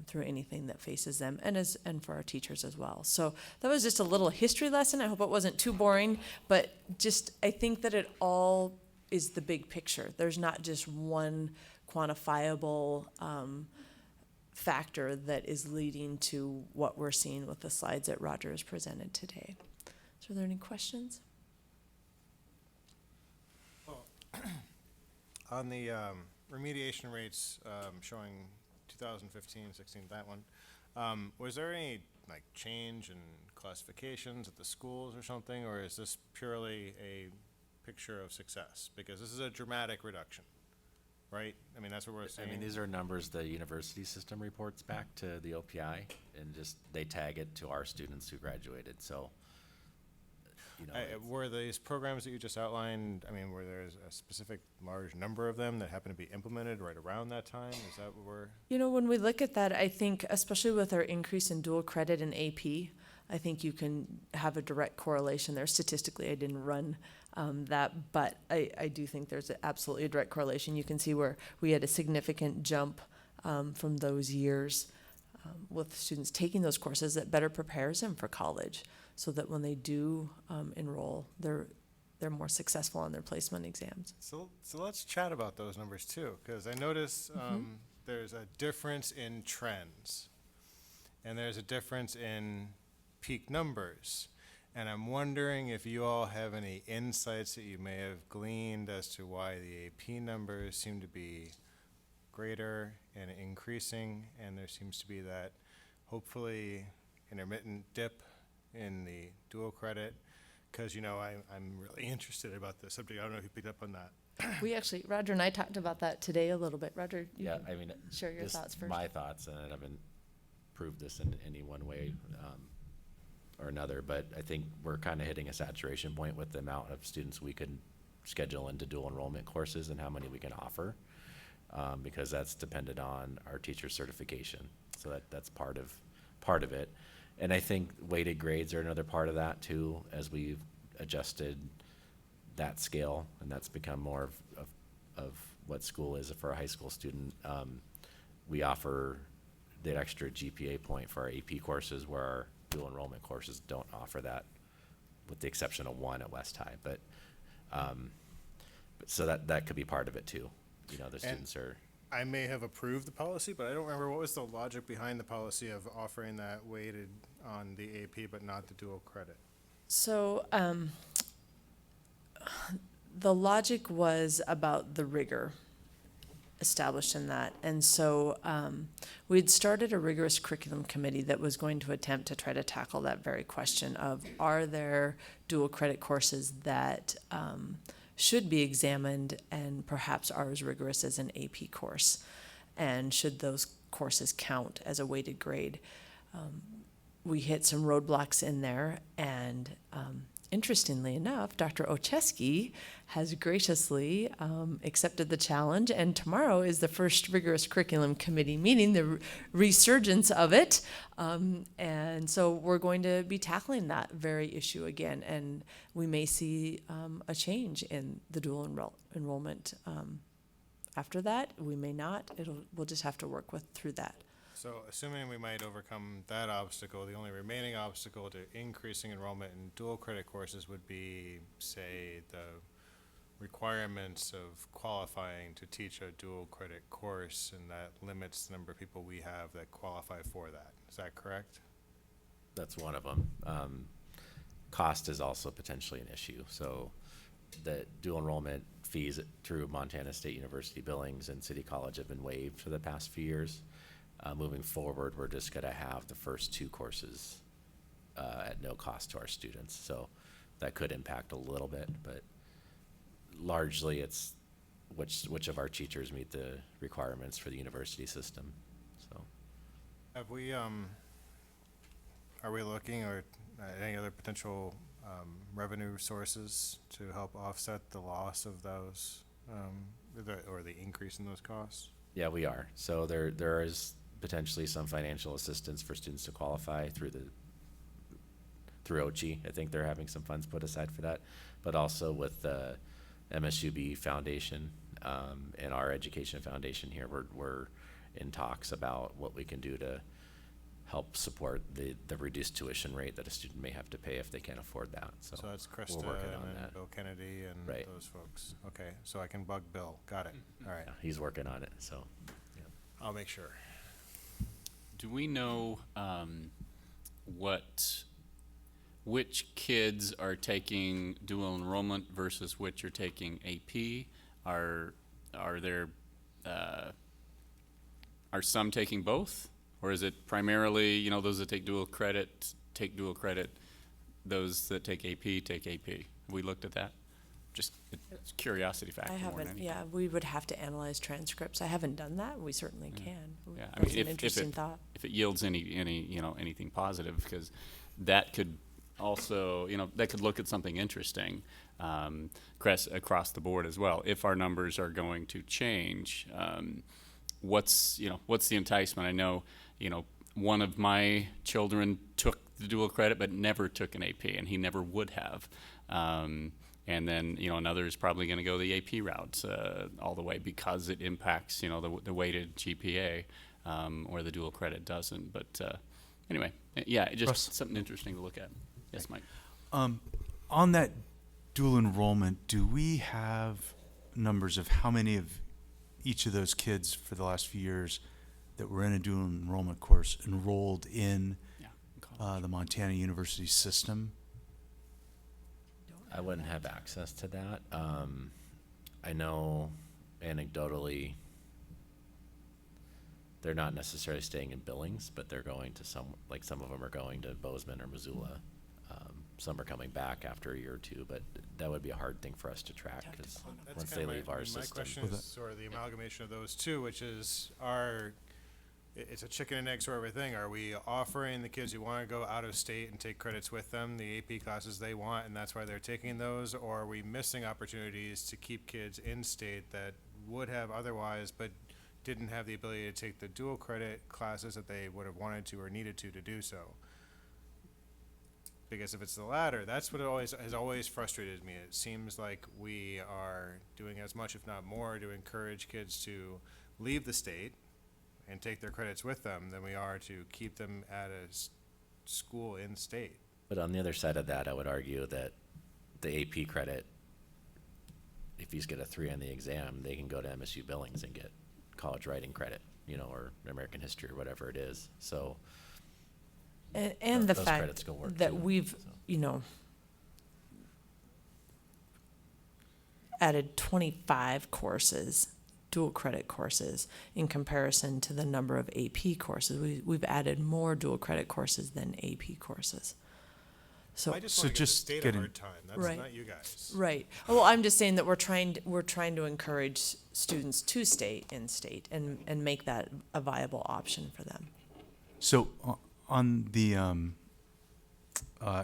through anything that faces them, and for our teachers as well. So that was just a little history lesson. I hope it wasn't too boring, but just I think that it all is the big picture. There's not just one quantifiable factor that is leading to what we're seeing with the slides that Roger has presented today. So are there any questions? On the remediation rates showing 2015, 16, that one, was there any like change in classifications at the schools or something, or is this purely a picture of success? Because this is a dramatic reduction, right? I mean, that's what we're saying. I mean, these are numbers the university system reports back to the OPI, and just they tag it to our students who graduated. So, you know, were these programs that you just outlined, I mean, were there a specific large number of them that happened to be implemented right around that time? Is that what we're? You know, when we look at that, I think, especially with our increase in dual credit and AP, I think you can have a direct correlation there. Statistically, I didn't run that, but I do think there's absolutely a direct correlation. You can see where we had a significant jump from those years with students taking those courses that better prepares them for college, so that when they do enroll, they're more successful on their placement exams. So let's chat about those numbers too, because I notice there's a difference in trends, and there's a difference in peak numbers. And I'm wondering if you all have any insights that you may have gleaned as to why the AP numbers seem to be greater and increasing, and there seems to be that hopefully intermittent dip in the dual credit, because, you know, I'm really interested about this subject. I don't know if you picked up on that. We actually, Roger and I talked about that today a little bit. Roger, you yeah, can I mean, share your just thoughts first. my thoughts, and I haven't proved this in any one way or another, but I think we're kind of hitting a saturation point with the amount of students we could schedule into dual enrollment courses and how many we can offer, because that's dependent on our teacher certification. So that's part of it. And I think weighted grades are another part of that too, as we've adjusted that scale, and that's become more of what school is for a high school student. We offer the extra GPA point for our AP courses, where our dual enrollment courses don't offer that, with the exception of one at West High. But so that could be part of it too. You know, the students are. I may have approved the policy, but I don't remember what was the logic behind the policy of offering that weighted on the AP but not the dual credit. So the logic was about the rigor established in that. And so we'd started a rigorous curriculum committee that was going to attempt to try to tackle that very question of, are there dual credit courses that should be examined and perhaps are as rigorous as an AP course? And should those courses count as a weighted grade? We hit some roadblocks in there, and interestingly enough, Dr. Ocheski has graciously accepted the challenge, and tomorrow is the first rigorous curriculum committee meeting, the resurgence of it. And so we're going to be tackling that very issue again, and we may see a change in the dual enrollment. After that, we may not. We'll just have to work through that. So assuming we might overcome that obstacle, the only remaining obstacle to increasing enrollment in dual credit courses would be, say, the requirements of qualifying to teach a dual credit course, and that limits the number of people we have that qualify for that. Is that correct? That's one of them. Cost is also potentially an issue. So the dual enrollment fees through Montana State University Billings and City College have been waived for the past few years. Moving forward, we're just going to have the first 2 courses at no cost to our students. So that could impact a little bit, but largely it's which of our teachers meet the requirements for the university system. So Have we, are we looking at any other potential revenue sources to help offset the loss of those, or the increase in those costs? yeah, we are. So there is potentially some financial assistance for students to qualify through OCHI. I think they're having some funds put aside for that, but also with the MSUB Foundation and our education foundation here, we're in talks about what we can do to help support the reduced tuition rate that a student may have to pay if they can't afford that. So that's Krista we're working on and that. Bill Kennedy and Right. those folks. Okay, so I can bug Bill. Got it. All right. Yeah, he's working on it. So I'll make sure. Do we know which kids are taking dual enrollment versus which are taking AP? Are there are some taking both, or is it primarily those that take dual credit, those that take AP take AP? Have we looked at that? Just it's a curiosity factor. I more than haven't, anything. yeah, we would have to analyze transcripts. I haven't done that. We certainly can. Yeah, I That's mean, an interesting thought. if it yields anything positive, because that could also, that could look at something interesting across the board as well. If our numbers are going to change, what's the enticement? I know, one of my children took the dual credit but never took an AP, and he never would have. And then, another is probably going to go the AP route all the way because it impacts, the weighted GPA, or the dual credit doesn't. But anyway, yeah, just Russ? something interesting to look at. Yes, Mike. On that dual enrollment, do we have numbers of how many of each of those kids for the last few years that were in a dual enrollment course enrolled in the Montana University system? I wouldn't have access to that. I know anecdotally they're not necessarily staying in Billings, but they're going to some of them are going to Bozeman or Missoula. Some are coming back after a year or two, but that would be a hard thing for us to track because once they leave our my system. question is sort of the amalgamation of those two, which is it's a chicken and egg sort of a thing. Are we offering the kids who want to go out of state and take credits with them the AP classes they want, and that's why they're taking those? Or are we missing opportunities to keep kids in state that would have otherwise, but didn't have the ability to take the dual credit classes that they would have wanted to or needed to do so? Because if it's the latter, that's what has always frustrated me. It seems like we are doing as much, if not more, to encourage kids to leave the state and take their credits with them than we are to keep them at a school in state. But on the other side of that, I would argue that the AP credit, if you get a 3 on the exam, they can go to MSU Billings and get college writing credit, or American history or whatever it is. So. And the those fact credits go work that too, we've, so. Added 25 courses dual credit courses in comparison to the number of AP courses. We've added more dual credit courses than AP courses. So I just So want to give the just state a getting- hard time. That's Right. not you guys. right. Well, I'm just saying that we're trying to encourage students to stay in state and make that a viable option for them. So on the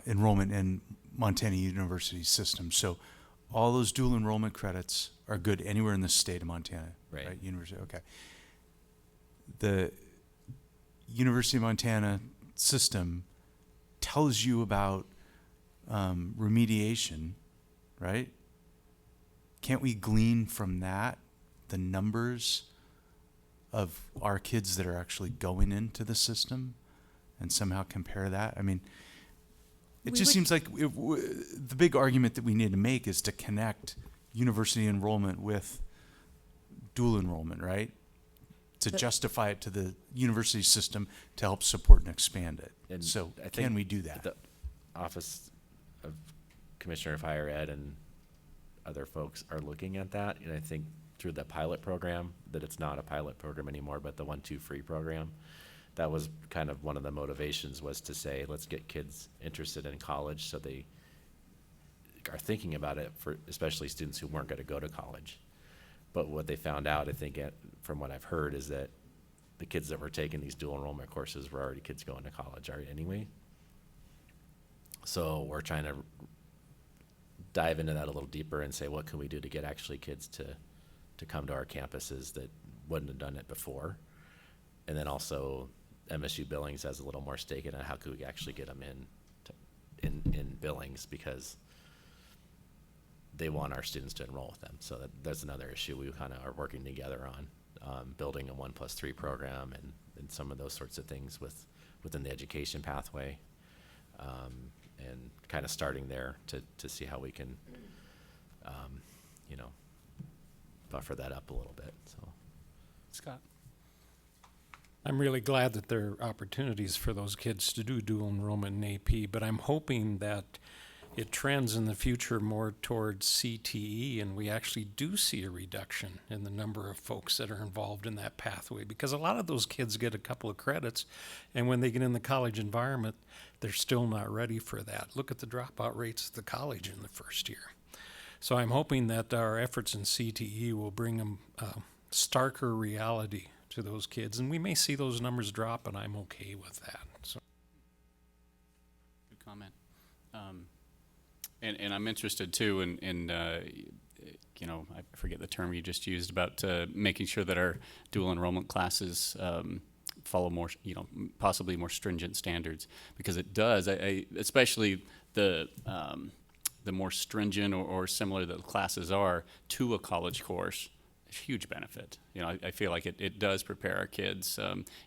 enrollment in Montana University system, so all those dual enrollment credits are good anywhere in the state of Montana, Right. right? University, okay. The University of Montana system tells you about remediation, right? Can't we glean from that the numbers of our kids that are actually going into the system and somehow compare that? I mean, it We just would- seems like the big argument that we need to make is to connect university enrollment with dual enrollment, right? To But- justify it to the university system to help support and expand it. And So I think can we do that? The Office of Commissioner of Higher Ed and other folks are looking at that, and I think through the pilot program, that it's not a pilot program anymore, but the 1-2 free program. That was kind of one of the motivations, was to say, let's get kids interested in college so they are thinking about it, for especially students who weren't going to go to college. But what they found out, I think, from what I've heard, is that the kids that were taking these dual enrollment courses were already kids going to college anyway. So we're trying to dive into that a little deeper and say, what can we do to get actually kids to come to our campuses that wouldn't have done it before? And then also MSU Billings has a little more stake in it. How could we actually get them in Billings, because they want our students to enroll with them. So that's another issue we kind of are working together on, building a 1+3 program and some of those sorts of things within the education pathway, and kind of starting there to see how we can, buffer that up a little bit. So, Scott? I'm really glad that there are opportunities for those kids to do dual enrollment in AP, but I'm hoping that it trends in the future more towards CTE, and we actually do see a reduction in the number of folks that are involved in that pathway, because a lot of those kids get a couple of credits, and when they get in the college environment, they're still not ready for that. Look at the dropout rates at the college in the first year. So I'm hoping that our efforts in CTE will bring them starker reality to those kids, and we may see those numbers drop, and I'm okay with that. So. Good comment. And I'm interested too in I forget the term you just used about making sure that our dual enrollment classes follow more, possibly more stringent standards, because it does. I especially the more stringent or similar the classes are to a college course, a huge benefit. I feel like it does prepare our kids.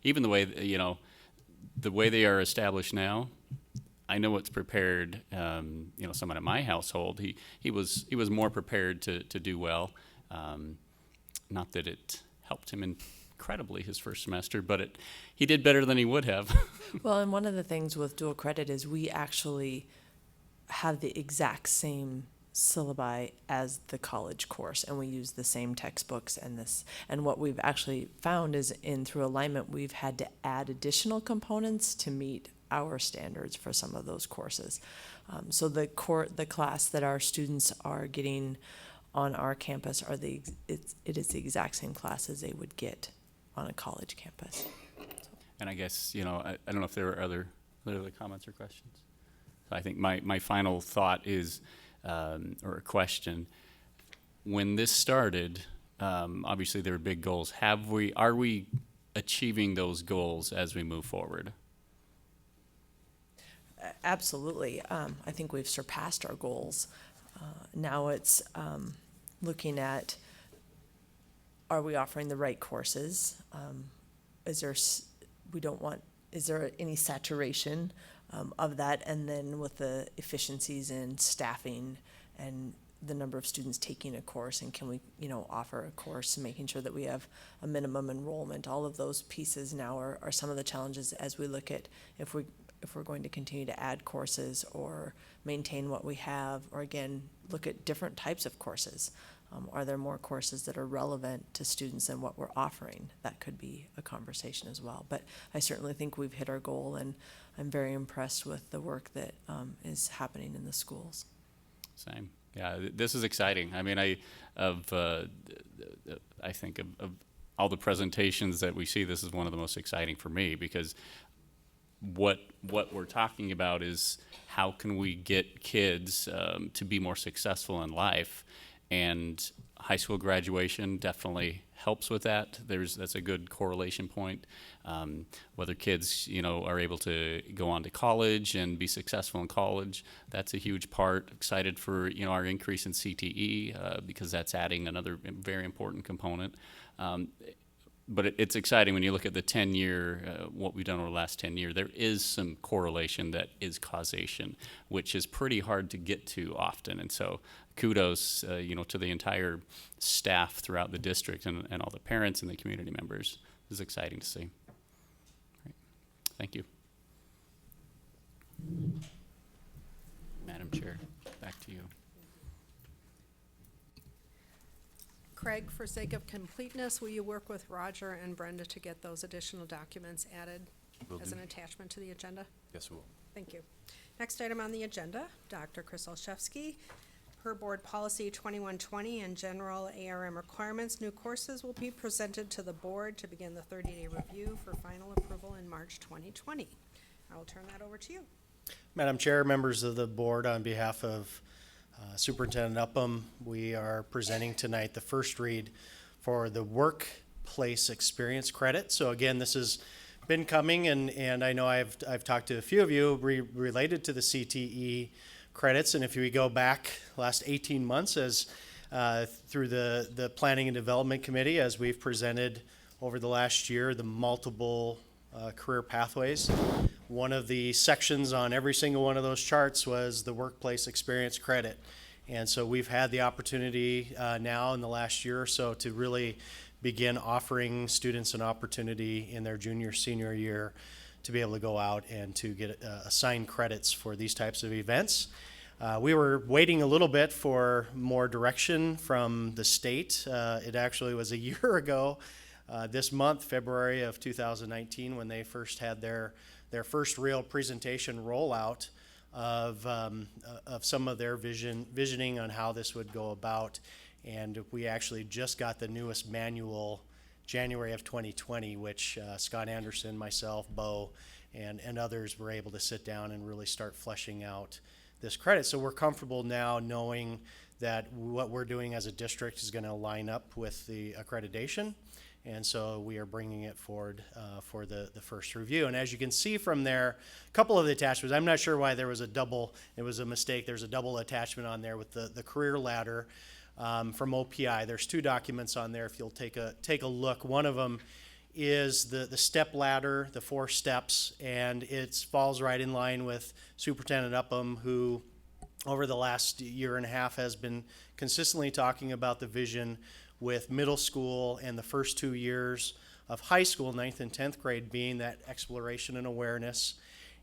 Even the way the way they are established now, I know it's prepared. Someone at my household, he was more prepared to do well. Not that it helped him incredibly his first semester, but he did better than he would have. Well, and one of the things with dual credit is we actually have the exact same syllabi as the college course, and we use the same textbooks and what we've actually found is through alignment we've had to add additional components to meet our standards for some of those courses. So the class that our students are getting on our campus it is the exact same class as they would get on a college campus. And I guess, I don't know if there were other comments or questions. So I think my final thought is, or a question, when this started, obviously there were big goals. Are we achieving those goals as we move forward? Absolutely. I think we've surpassed our goals. Now it's looking at, are we offering the right courses? Is there any saturation of that? And then with the efficiencies in staffing and the number of students taking a course, and can we, offer a course, and making sure that we have a minimum enrollment. All of those pieces now are some of the challenges as we look at if we're going to continue to add courses or maintain what we have, or again, look at different types of courses. Are there more courses that are relevant to students and what we're offering? That could be a conversation as well. But I certainly think we've hit our goal, and I'm very impressed with the work that is happening in the schools. Same. Yeah, this is exciting. I mean, I think of all the presentations that we see, this is one of the most exciting for me, because what we're talking about is how can we get kids to be more successful in life, and high school graduation definitely helps with that. That's a good correlation point. Whether kids, are able to go on to college and be successful in college, that's a huge part. Excited for, our increase in CTE because that's adding another very important component. But it's exciting when you look at the 10-year, what we've done over the last 10 years, there is some correlation that is causation, which is pretty hard to get to often. And so kudos, to the entire staff throughout the district and all the parents and the community members. This is exciting to see. Right. Thank you. Madam Chair, back to you. Craig, for sake of completeness, will you work with Roger and Brenda to get those additional documents added Will as do. an attachment to the agenda? Yes, we will. Thank you. Next item on the agenda, Dr. Chris Olszewski. Per Board Policy 2120 and General ARM requirements, new courses will be presented to the board to begin the 30-day review for final approval in March 2020. I will turn that over to you. Madam Chair, members of the board, on behalf of Superintendent Upham, we are presenting tonight the first read for the workplace experience credit. So again, this has been coming, and I know I've talked to a few of you related to the CTE credits, and if we go back last 18 months as through the Planning and Development Committee, as we've presented over the last year, the multiple career pathways. One of the sections on every single one of those charts was the workplace experience credit. And so we've had the opportunity now in the last year or so to really begin offering students an opportunity in their junior, senior year to be able to go out and to get assigned credits for these types of events. We were waiting a little bit for more direction from the state. It actually was a year ago this month, February of 2019, when they first had their first real presentation rollout of some of their visioning on how this would go about. And we actually just got the newest manual January of 2020, which Scott Anderson, myself, Bo, and others were able to sit down and really start fleshing out this credit. So we're comfortable now knowing that what we're doing as a district is going to line up with the accreditation. And so we are bringing it forward for the first review. And as you can see from there, a couple of the attachments, I'm not sure why there was a double, it was a mistake. There's a double attachment on there with the career ladder from OPI. There's two documents on there if you'll take a look. One of them is the step ladder, the 4 steps, and it falls right in line with Superintendent Upham, who over the last year and a half has been consistently talking about the vision with middle school and the first 2 years of high school, 9th and 10th grade, being that exploration and awareness.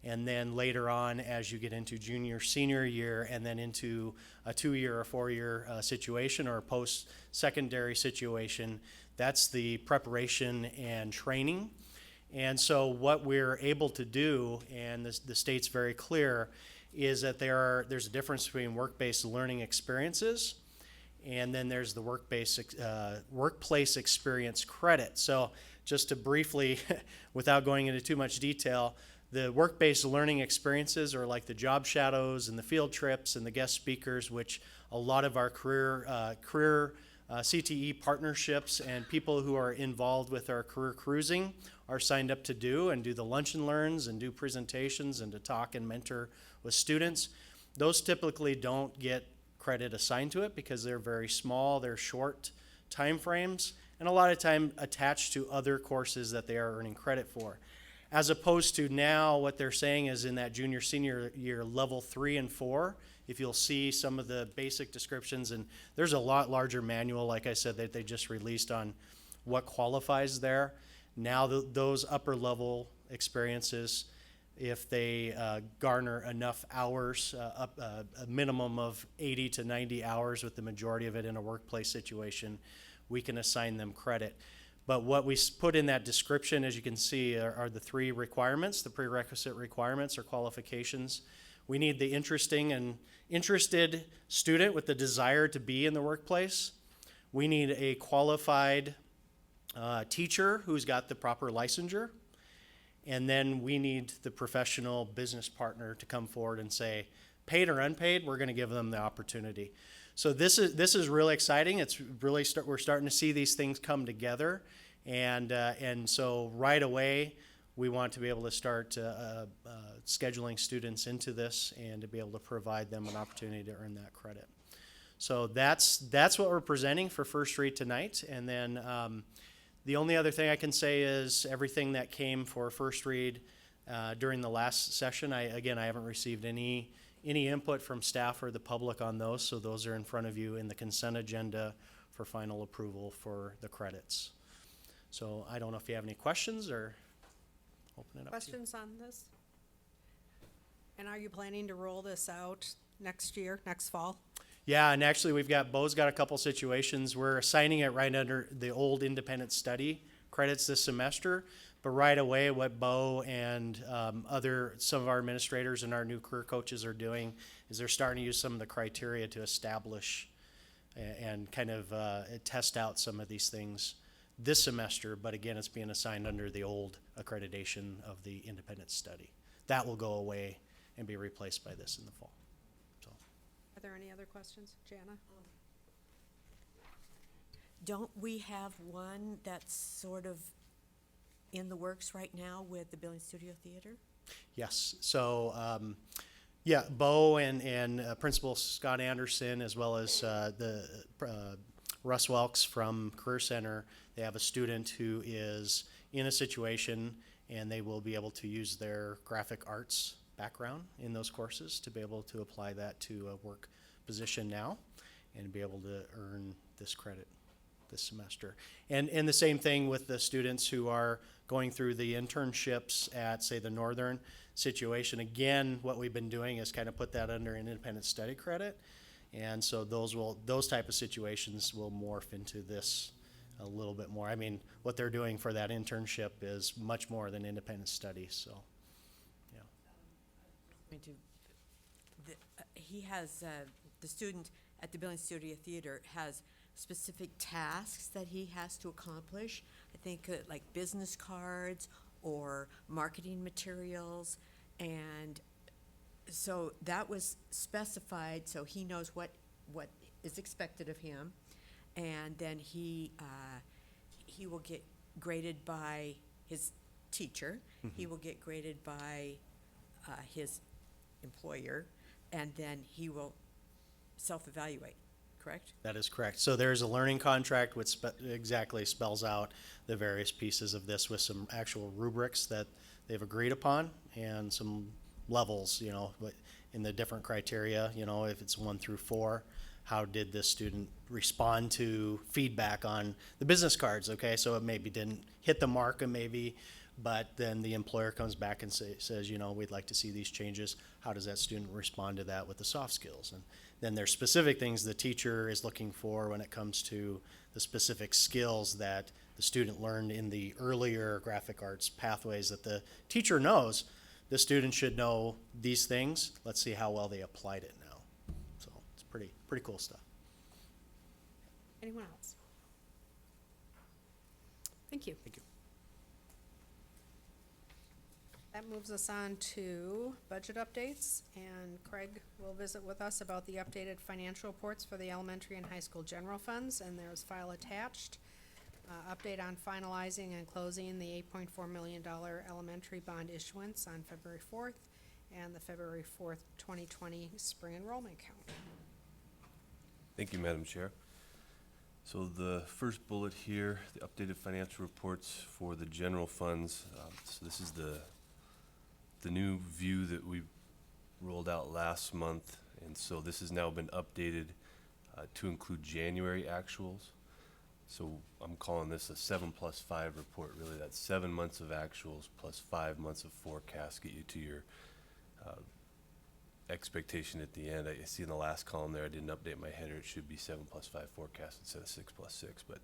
And then later on, as you get into junior, senior year, and then into a 2-year or 4-year situation or a post-secondary situation, that's the preparation and training. And so what we're able to do, and the state's very clear, is that there's a difference between work-based learning experiences and then there's the workplace experience credit. So just to briefly, without going into too much detail, the work-based learning experiences are like the job shadows and the field trips and the guest speakers, which a lot of our career CTE partnerships and people who are involved with our career cruising are signed up to do, and do the lunch and learns and do presentations and to talk and mentor with students. Those typically don't get credit assigned to it because they're very small, they're short time frames, and a lot of time attached to other courses that they are earning credit for. As opposed to now, what they're saying is in that junior, senior year, level 3 and 4, if you'll see some of the basic descriptions, and there's a lot larger manual, like I said, that they just released on what qualifies there. Now those upper level experiences, if they garner enough hours, a minimum of 80 to 90 hours, with the majority of it in a workplace situation, we can assign them credit. But what we put in that description, as you can see, are the three requirements, the prerequisite requirements or qualifications. We need the interested student with the desire to be in the workplace. We need a qualified teacher who's got the proper licensure. And then we need the professional business partner to come forward and say, paid or unpaid, we're going to give them the opportunity. So this is really exciting. It's really we're starting to see these things come together, and so right away we want to be able to start scheduling students into this and to be able to provide them an opportunity to earn that credit. So that's what we're presenting for first read tonight, and then the only other thing I can say is everything that came for first read during the last session. I haven't received any input from staff or the public on those, so those are in front of you in the consent agenda for final approval for the credits. So I don't know if you have any questions, or open it up. Questions on this? And are you planning to roll this out next year, next fall? Yeah, and actually Bo's got a couple situations. We're assigning it right under the old independent study credits this semester, but right away what Bo and some of our administrators and our new career coaches are doing is they're starting to use some of the criteria to establish and kind of test out some of these things this semester, but again, it's being assigned under the old accreditation of the independent study. That will go away and be replaced by this in the fall. Are there any other questions? Jana? Don't we have one that's sort of in the works right now with the Billings Studio Theater? Yes. So, Bo and Principal Scott Anderson, as well as Russ Welks from Career Center, they have a student who is in a situation, and they will be able to use their graphic arts background in those courses to be able to apply that to a work position now and be able to earn this credit this semester. And the same thing with the students who are going through the internships at, say, the Northern situation. Again, what we've been doing is kind of put that under an independent study credit. And so those type of situations will morph into this a little bit more. I mean, what they're doing for that internship is much more than independent study, so. He has, the student at the Billings Studio Theater has specific tasks that he has to accomplish. I think like business cards or marketing materials, and so that was specified so he knows what is expected of him, and then he will get graded by his teacher. Mm-hmm. He will get graded by his employer, and then he will self-evaluate, correct? That is correct. So there's a learning contract which exactly spells out the various pieces of this with some actual rubrics that they've agreed upon and some levels, in the different criteria, if it's 1 through 4, how did this student respond to feedback on the business cards, okay? So it maybe didn't hit the mark, but then the employer comes back and says, we'd like to see these changes. How does that student respond to that with the soft skills? And then there's specific things the teacher is looking for when it comes to the specific skills that the student learned in the earlier graphic arts pathways that the teacher knows. The student should know these things. Let's see how well they applied it now. So it's pretty cool stuff. Anyone else? Thank you. Thank you. That moves us on to budget updates, and Craig will visit with us about the updated financial reports for the elementary and high school general funds, and there's file attached. Update on finalizing and closing the $8.4 million elementary bond issuance on February 4th, and the February 4th, 2020 spring enrollment count. Thank you, Madam Chair. So the first bullet here, the updated financial reports for the general funds. So this is the new view that we rolled out last month, and so this has now been updated to include January actuals. So I'm calling this a 7+5 report. Really, that's 7 months of actuals plus 5 months of forecast get you to your expectation at the end. I see in the last column there, I didn't update my header. It should be 7+5 forecast instead of 6+6. But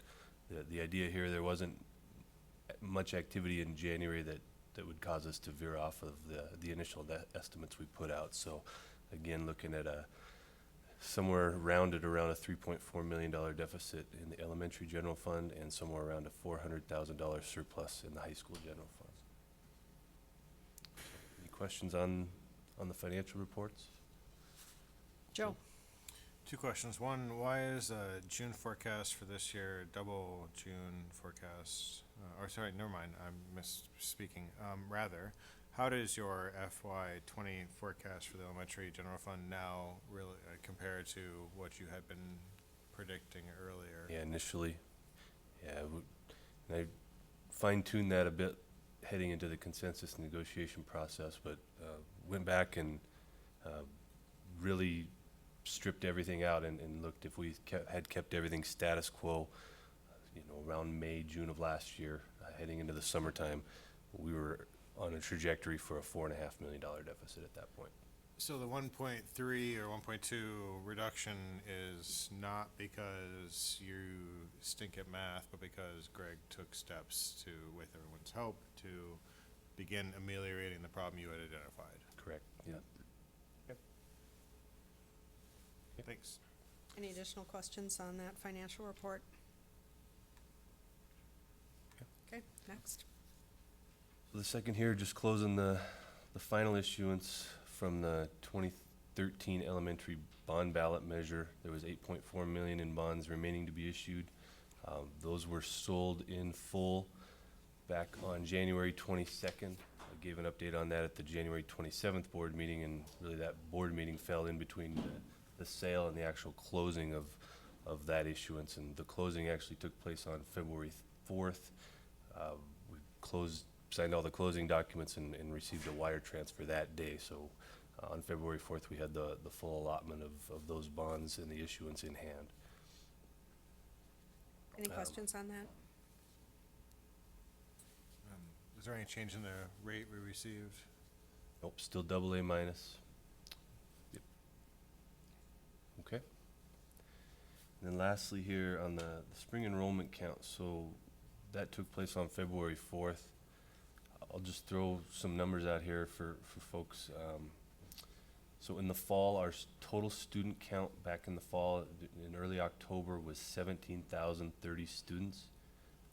the idea here, there wasn't much activity in January that would cause us to veer off of the initial estimates we put out. So again, looking at somewhere rounded around a $3.4 million deficit in the elementary general fund and somewhere around a $400,000 surplus in the high school general fund. Any questions on the financial reports? Joe? Two questions. One, why is June forecast for this year double June forecast? Or sorry, never mind, I'm misspeaking. Rather, how does your FY '20 forecast for the elementary general fund now really compare to what you had been predicting earlier? Yeah, initially, yeah, and I fine-tuned that a bit heading into the consensus negotiation process, but went back and really stripped everything out and looked if we had kept everything status quo, around May, June of last year, heading into the summertime, we were on a trajectory for a $4.5 million deficit at that point. So the 1.3 or 1.2 reduction is not because you stink at math, but because Greg took steps to, with everyone's help, to begin ameliorating the problem you had identified. Correct, yeah. Thanks. Any additional questions on that financial report? Okay, next. So the second here, just closing the final issuance from the 2013 elementary bond ballot measure. There was 8.4 million in bonds remaining to be issued. Those were sold in full back on January 22nd. I gave an update on that at the January 27th board meeting, and really that board meeting fell in between the sale and the actual closing of that issuance. And the closing actually took place on February 4th. We signed all the closing documents and received a wire transfer that day. So on February 4th, we had the full allotment of those bonds and the issuance in hand. Any questions on that? Is there any change in the rate we received? Nope, still AA minus. Yep. Okay. And then lastly here on the spring enrollment count, so that took place on February 4th. I'll just throw some numbers out here for folks. So in the fall, our total student count back in the fall, in early October, was 17,030 students.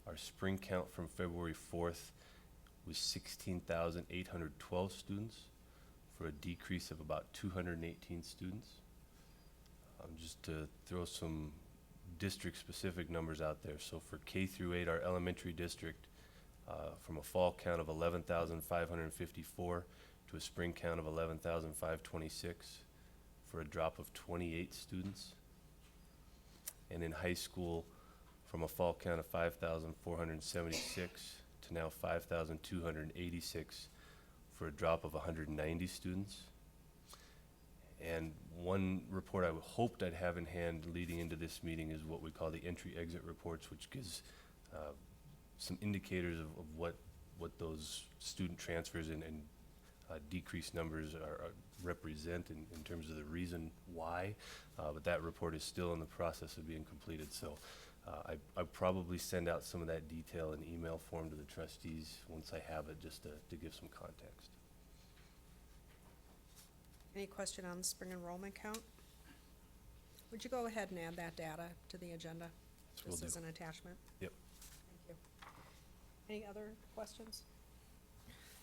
Our spring count from February 4th was 16,812 students, for a decrease of about 218 students. Just to throw some district-specific numbers out there. So for K through 8, our elementary district, from a fall count of 11,554 to a spring count of 11,526, for a drop of 28 students. And in high school, from a fall count of 5,476 to now 5,286, for a drop of 190 students. And one report I hoped I'd have in hand leading into this meeting is what we call the entry-exit reports, which gives some indicators of what those student transfers and decreased numbers represent in terms of the reason why. But that report is still in the process of being completed. So I'll probably send out some of that detail in email form to the trustees once I have it, just to give some context. Any question on the spring enrollment count? Would you go ahead and add that data to the agenda, Will just do. as an attachment? Yep. Thank you. Any other questions?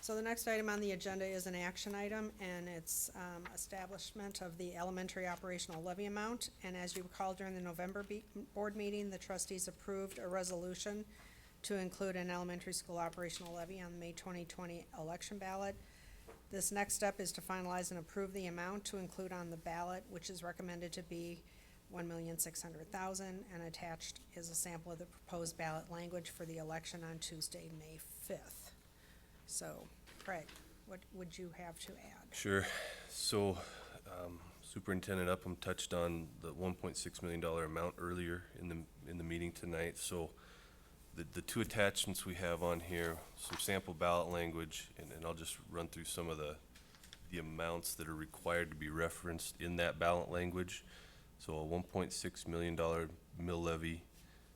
So the next item on the agenda is an action item, and it's establishment of the elementary operational levy amount. And as you recall, during the November board meeting, the trustees approved a resolution to include an elementary school operational levy on the May 2020 election ballot. This next step is to finalize and approve the amount to include on the ballot, which is recommended to be $1,600,000, and attached is a sample of the proposed ballot language for the election on Tuesday, May 5th. So, Craig, what would you have to add? Sure. So, Superintendent Upham touched on the $1.6 million amount earlier in the meeting tonight. So the two attachments we have on here, some sample ballot language, and I'll just run through some of the amounts that are required to be referenced in that ballot language. So a $1.6 million mill levy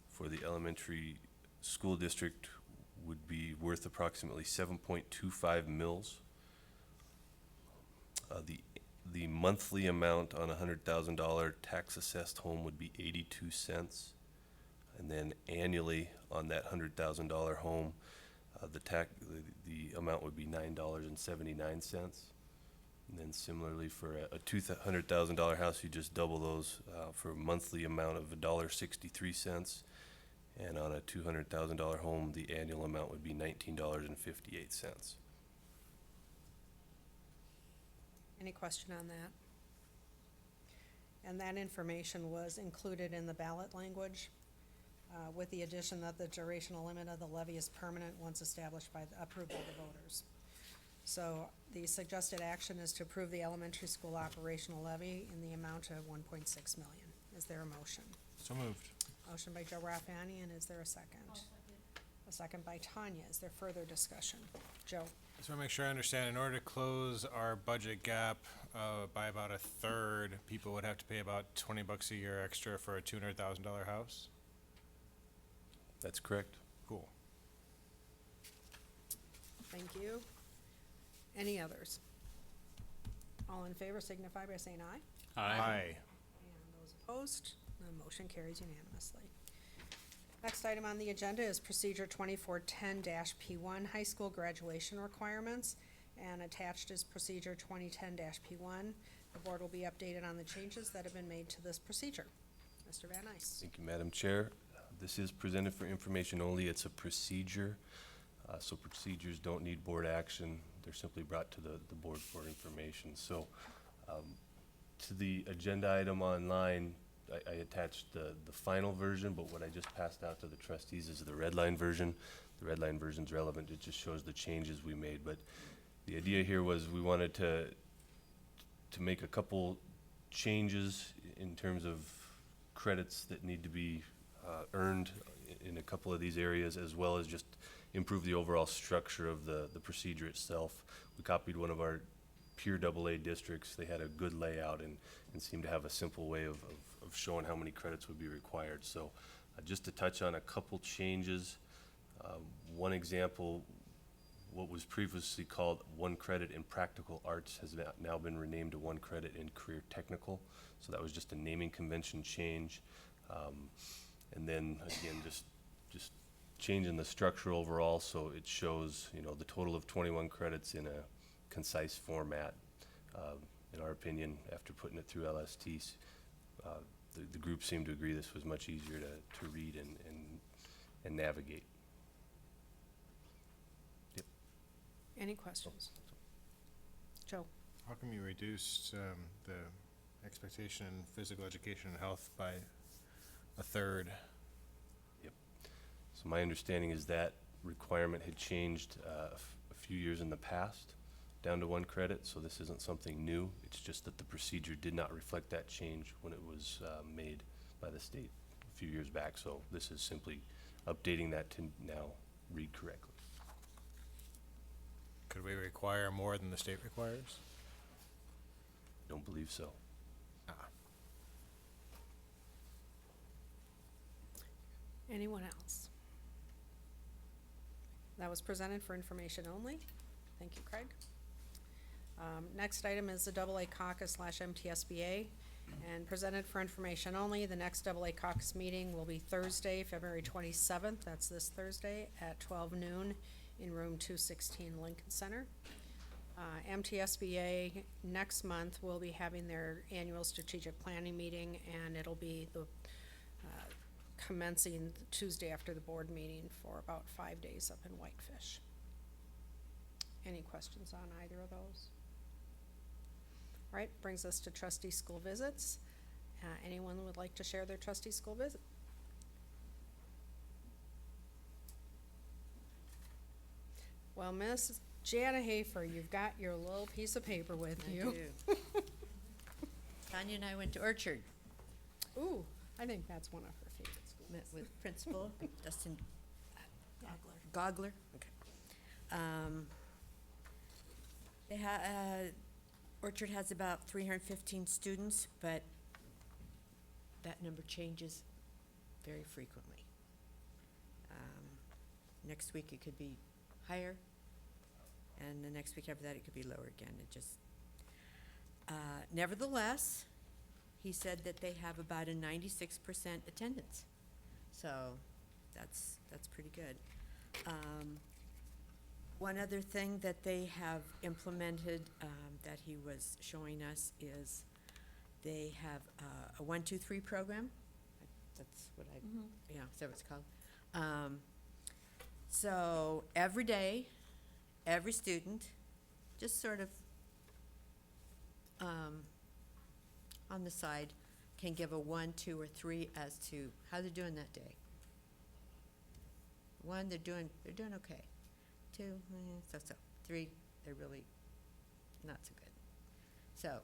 for the elementary school district would be worth approximately 7.25 mills. The monthly amount on a $100,000 tax assessed home would be 82 cents. And then annually on that $100,000 home, the amount would be $9.79. And then similarly for a $200,000 house, you just double those for a monthly amount of $1.63. And on a $200,000 home, the annual amount would be $19.58. Any question on that? And that information was included in the ballot language, with the addition that the durational limit of the levy is permanent once established approved by the voters. So the suggested action is to approve the elementary school operational levy in the amount of $1.6 million. Is there a motion? So moved. Motion by Joe Rapani, and is there a second? A second by Tanya. Is there further discussion? Joe? Just want to make sure I understand, in order to close our budget gap by about a third, people would have to pay about $20 a year extra for a $200,000 house? That's correct. Cool. Thank you. Any others? All in favor signify by saying aye. Aye. And those opposed, the motion carries unanimously. Next item on the agenda is procedure 2410-P1, high school graduation requirements, and attached is procedure 2010-P1. The board will be updated on the changes that have been made to this procedure. Mr. Van Ice. Thank you, Madam Chair. This is presented for information only. It's a procedure, so procedures don't need board action. They're simply brought to the board for information. So to the agenda item online, I attached the final version, but what I just passed out to the trustees is the red line version. The red line version's relevant. It just shows the changes we made. But the idea here was we wanted to make a couple changes in terms of credits that need to be earned in a couple of these areas, as well as just improve the overall structure of the procedure itself. We copied one of our peer AA districts. They had a good layout and seemed to have a simple way of showing how many credits would be required. So just to touch on a couple changes, one example, what was previously called 1 credit in practical arts has now been renamed to 1 credit in career technical. So that was just a naming convention change. And then again, just changing the structure overall so it shows, the total of 21 credits in a concise format. In our opinion, after putting it through LSTs, the group seemed to agree this was much easier to read and navigate. Yep. Any questions? Joe? How come you reduced the expectation in physical education and health by a third? Yep. So my understanding is that requirement had changed a few years in the past down to 1 credit, so this isn't something new. It's just that the procedure did not reflect that change when it was made by the state a few years back. So this is simply updating that to now read correctly. Could we require more than the state requires? Don't believe so. Anyone else? That was presented for information only. Thank you, Craig. Next item is the AA caucus / MTSBA, and presented for information only. The next AA caucus meeting will be Thursday, February 27th. That's this Thursday at 12 noon in room 216 Lincoln Center. MTSBA next month will be having their annual strategic planning meeting, and it'll be the commencing Tuesday after the board meeting for about 5 days up in Whitefish. Any questions on either of those? All right, brings us to trustee school visits. Anyone would like to share their trustee school visit? Well, Miss Jana Hafer, you've got your little piece of paper with you. Tanya and I went to Orchard, Ooh, I think that's one of her favorite schools. met with Principal Dustin Gogler. Okay. Orchard has about 315 students, but that number changes very frequently. Next week it could be higher, and the next week after that it could be lower again. It just, nevertheless, he said that they have about a 96% attendance. So that's pretty good. One other thing that they have implemented that he was showing us is they have a 1, 2, 3 program. That's what yeah, is that what it's called? So every day, every student, just sort of on the side, can give a 1, 2, or 3 as to how they're doing that day. 1, they're doing okay. 2, so. 3, they're really not so good. So,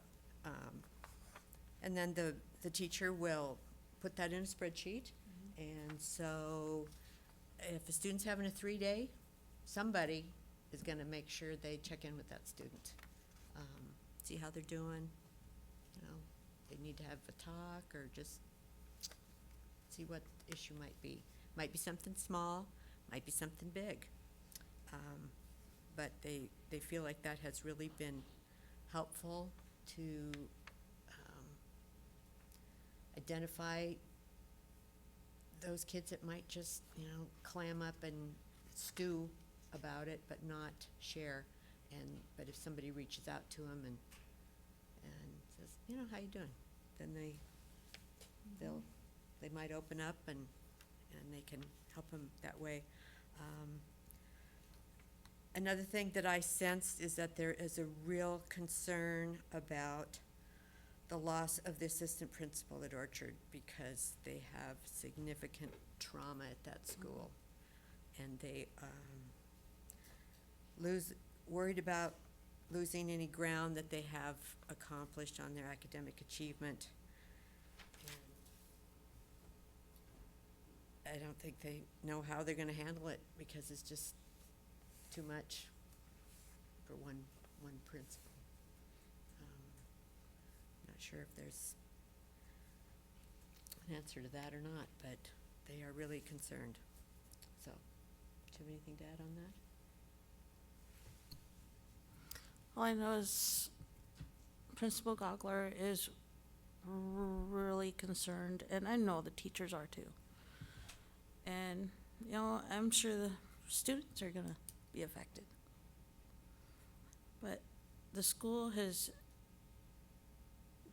and then the teacher will put that in a spreadsheet. And so if a student's having a 3-day, somebody is gonna make sure they check in with that student. See how they're doing, you know, they need to have a talk or just see what the issue might be. Might be something small, might be something big. But they feel like that has really been helpful to identify those kids that might just, you know, clam up and stew about it, but not share. But if somebody reaches out to them and says, you know, how you doing? Then they might open up and they can help them that way. Another thing that I sensed is that there is a real concern about the loss of the assistant principal at Orchard because they have significant trauma at that school. And they worried about losing any ground that they have accomplished on their academic achievement. And I don't think they know how they're gonna handle it because it's just too much for one principal. Not sure if there's an answer to that or not, but they are really concerned. So, do you have anything to add on that? All I know is Principal Gogler is really concerned, and I know the teachers are too. And, you know, I'm sure the students are gonna be affected. But the school has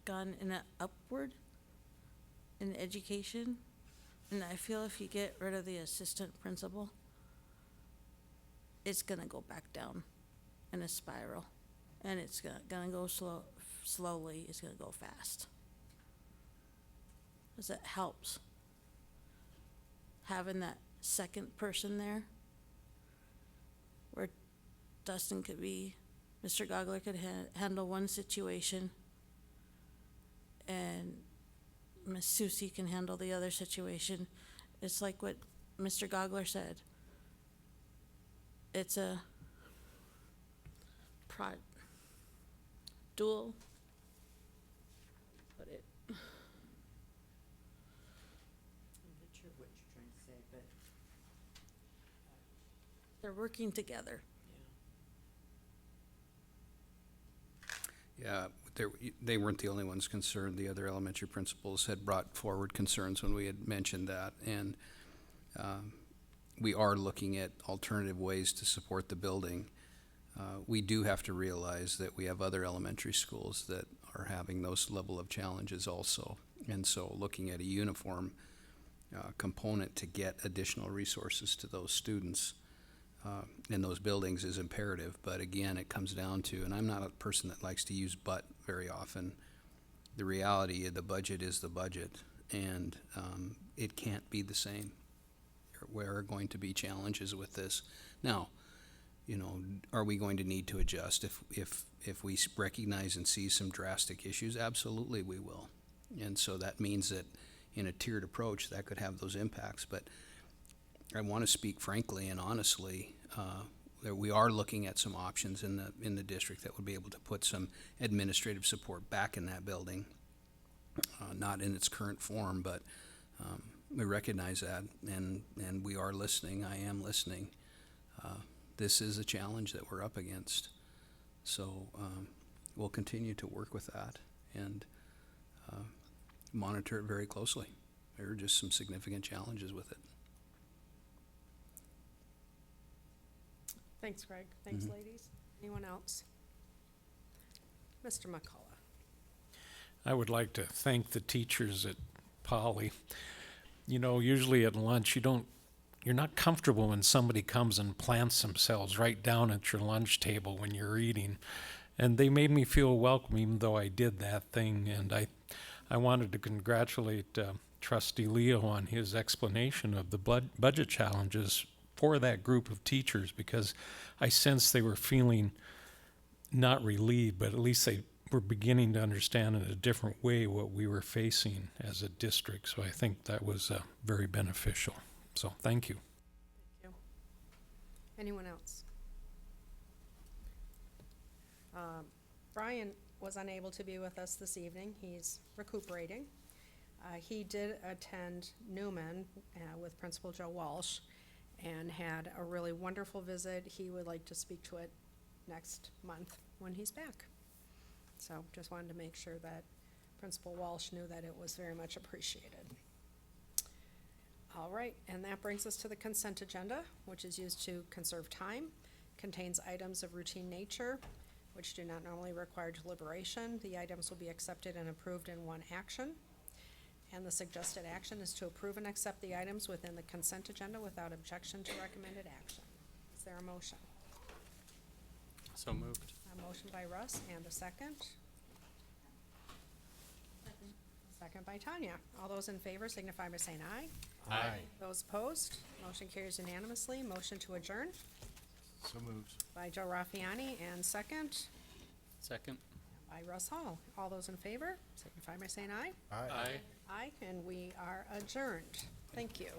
gone in an upward in education, and I feel if you get rid of the assistant principal, it's gonna go back down in a spiral. And it's gonna go slowly, it's gonna go fast. 'Cause it helps having that second person there where Dustin could be, Mr. Gogler could handle one situation and Miss Susie can handle the other situation. It's like what Mr. Gogler said. It's a dual, but I'm not sure what you're trying to say, but they're working together. Yeah, they weren't the only ones concerned. The other elementary principals had brought forward concerns when we had mentioned that. And we are looking at alternative ways to support the building. We do have to realize that we have other elementary schools that are having those level of challenges also. And so looking at a uniform component to get additional resources to those students in those buildings is imperative. But again, it comes down to, and I'm not a person that likes to use but very often, the reality of the budget is the budget, and it can't be the same. There are going to be challenges with this. Now, are we going to need to adjust? If we recognize and see some drastic issues, absolutely we will. And so that means that in a tiered approach, that could have those impacts. But I want to speak frankly and honestly, that we are looking at some options in the district that would be able to put some administrative support back in that building. Not in its current form, but we recognize that, and we are listening. I am listening. This is a challenge that we're up against. So we'll continue to work with that and monitor it very closely. There are just some significant challenges with it. Thanks, Greg. Thanks, ladies. Anyone else? Mr. McCullough. I would like to thank the teachers at Poly. Usually at lunch, you're not comfortable when somebody comes and plants themselves right down at your lunch table when you're eating. And they made me feel welcome even though I did that thing. And I wanted to congratulate Trustee Leo on his explanation of the budget challenges for that group of teachers, because I sensed they were feeling not relieved, but at least they were beginning to understand in a different way what we were facing as a district. So I think that was very beneficial. So thank you. Thank you. Anyone else? Brian was unable to be with us this evening. He's recuperating. He did attend Newman with Principal Joe Walsh and had a really wonderful visit. He would like to speak to it next month when he's back. So just wanted to make sure that Principal Walsh knew that it was very much appreciated. All right, and that brings us to the consent agenda, which is used to conserve time, contains items of routine nature, which do not normally require deliberation. The items will be accepted and approved in one action. And the suggested action is to approve and accept the items within the consent agenda without objection to recommended action. Is there a motion? So moved. A motion by Russ, and a second? Second by Tanya. All those in favor signify by saying aye. Aye. Those opposed, motion carries unanimously. Motion to adjourn So moved. by Joe Raffiani, and second Second. by Russ Hall. All those in favor signify by saying aye. Aye. Aye. Aye, and we are adjourned. Thank you.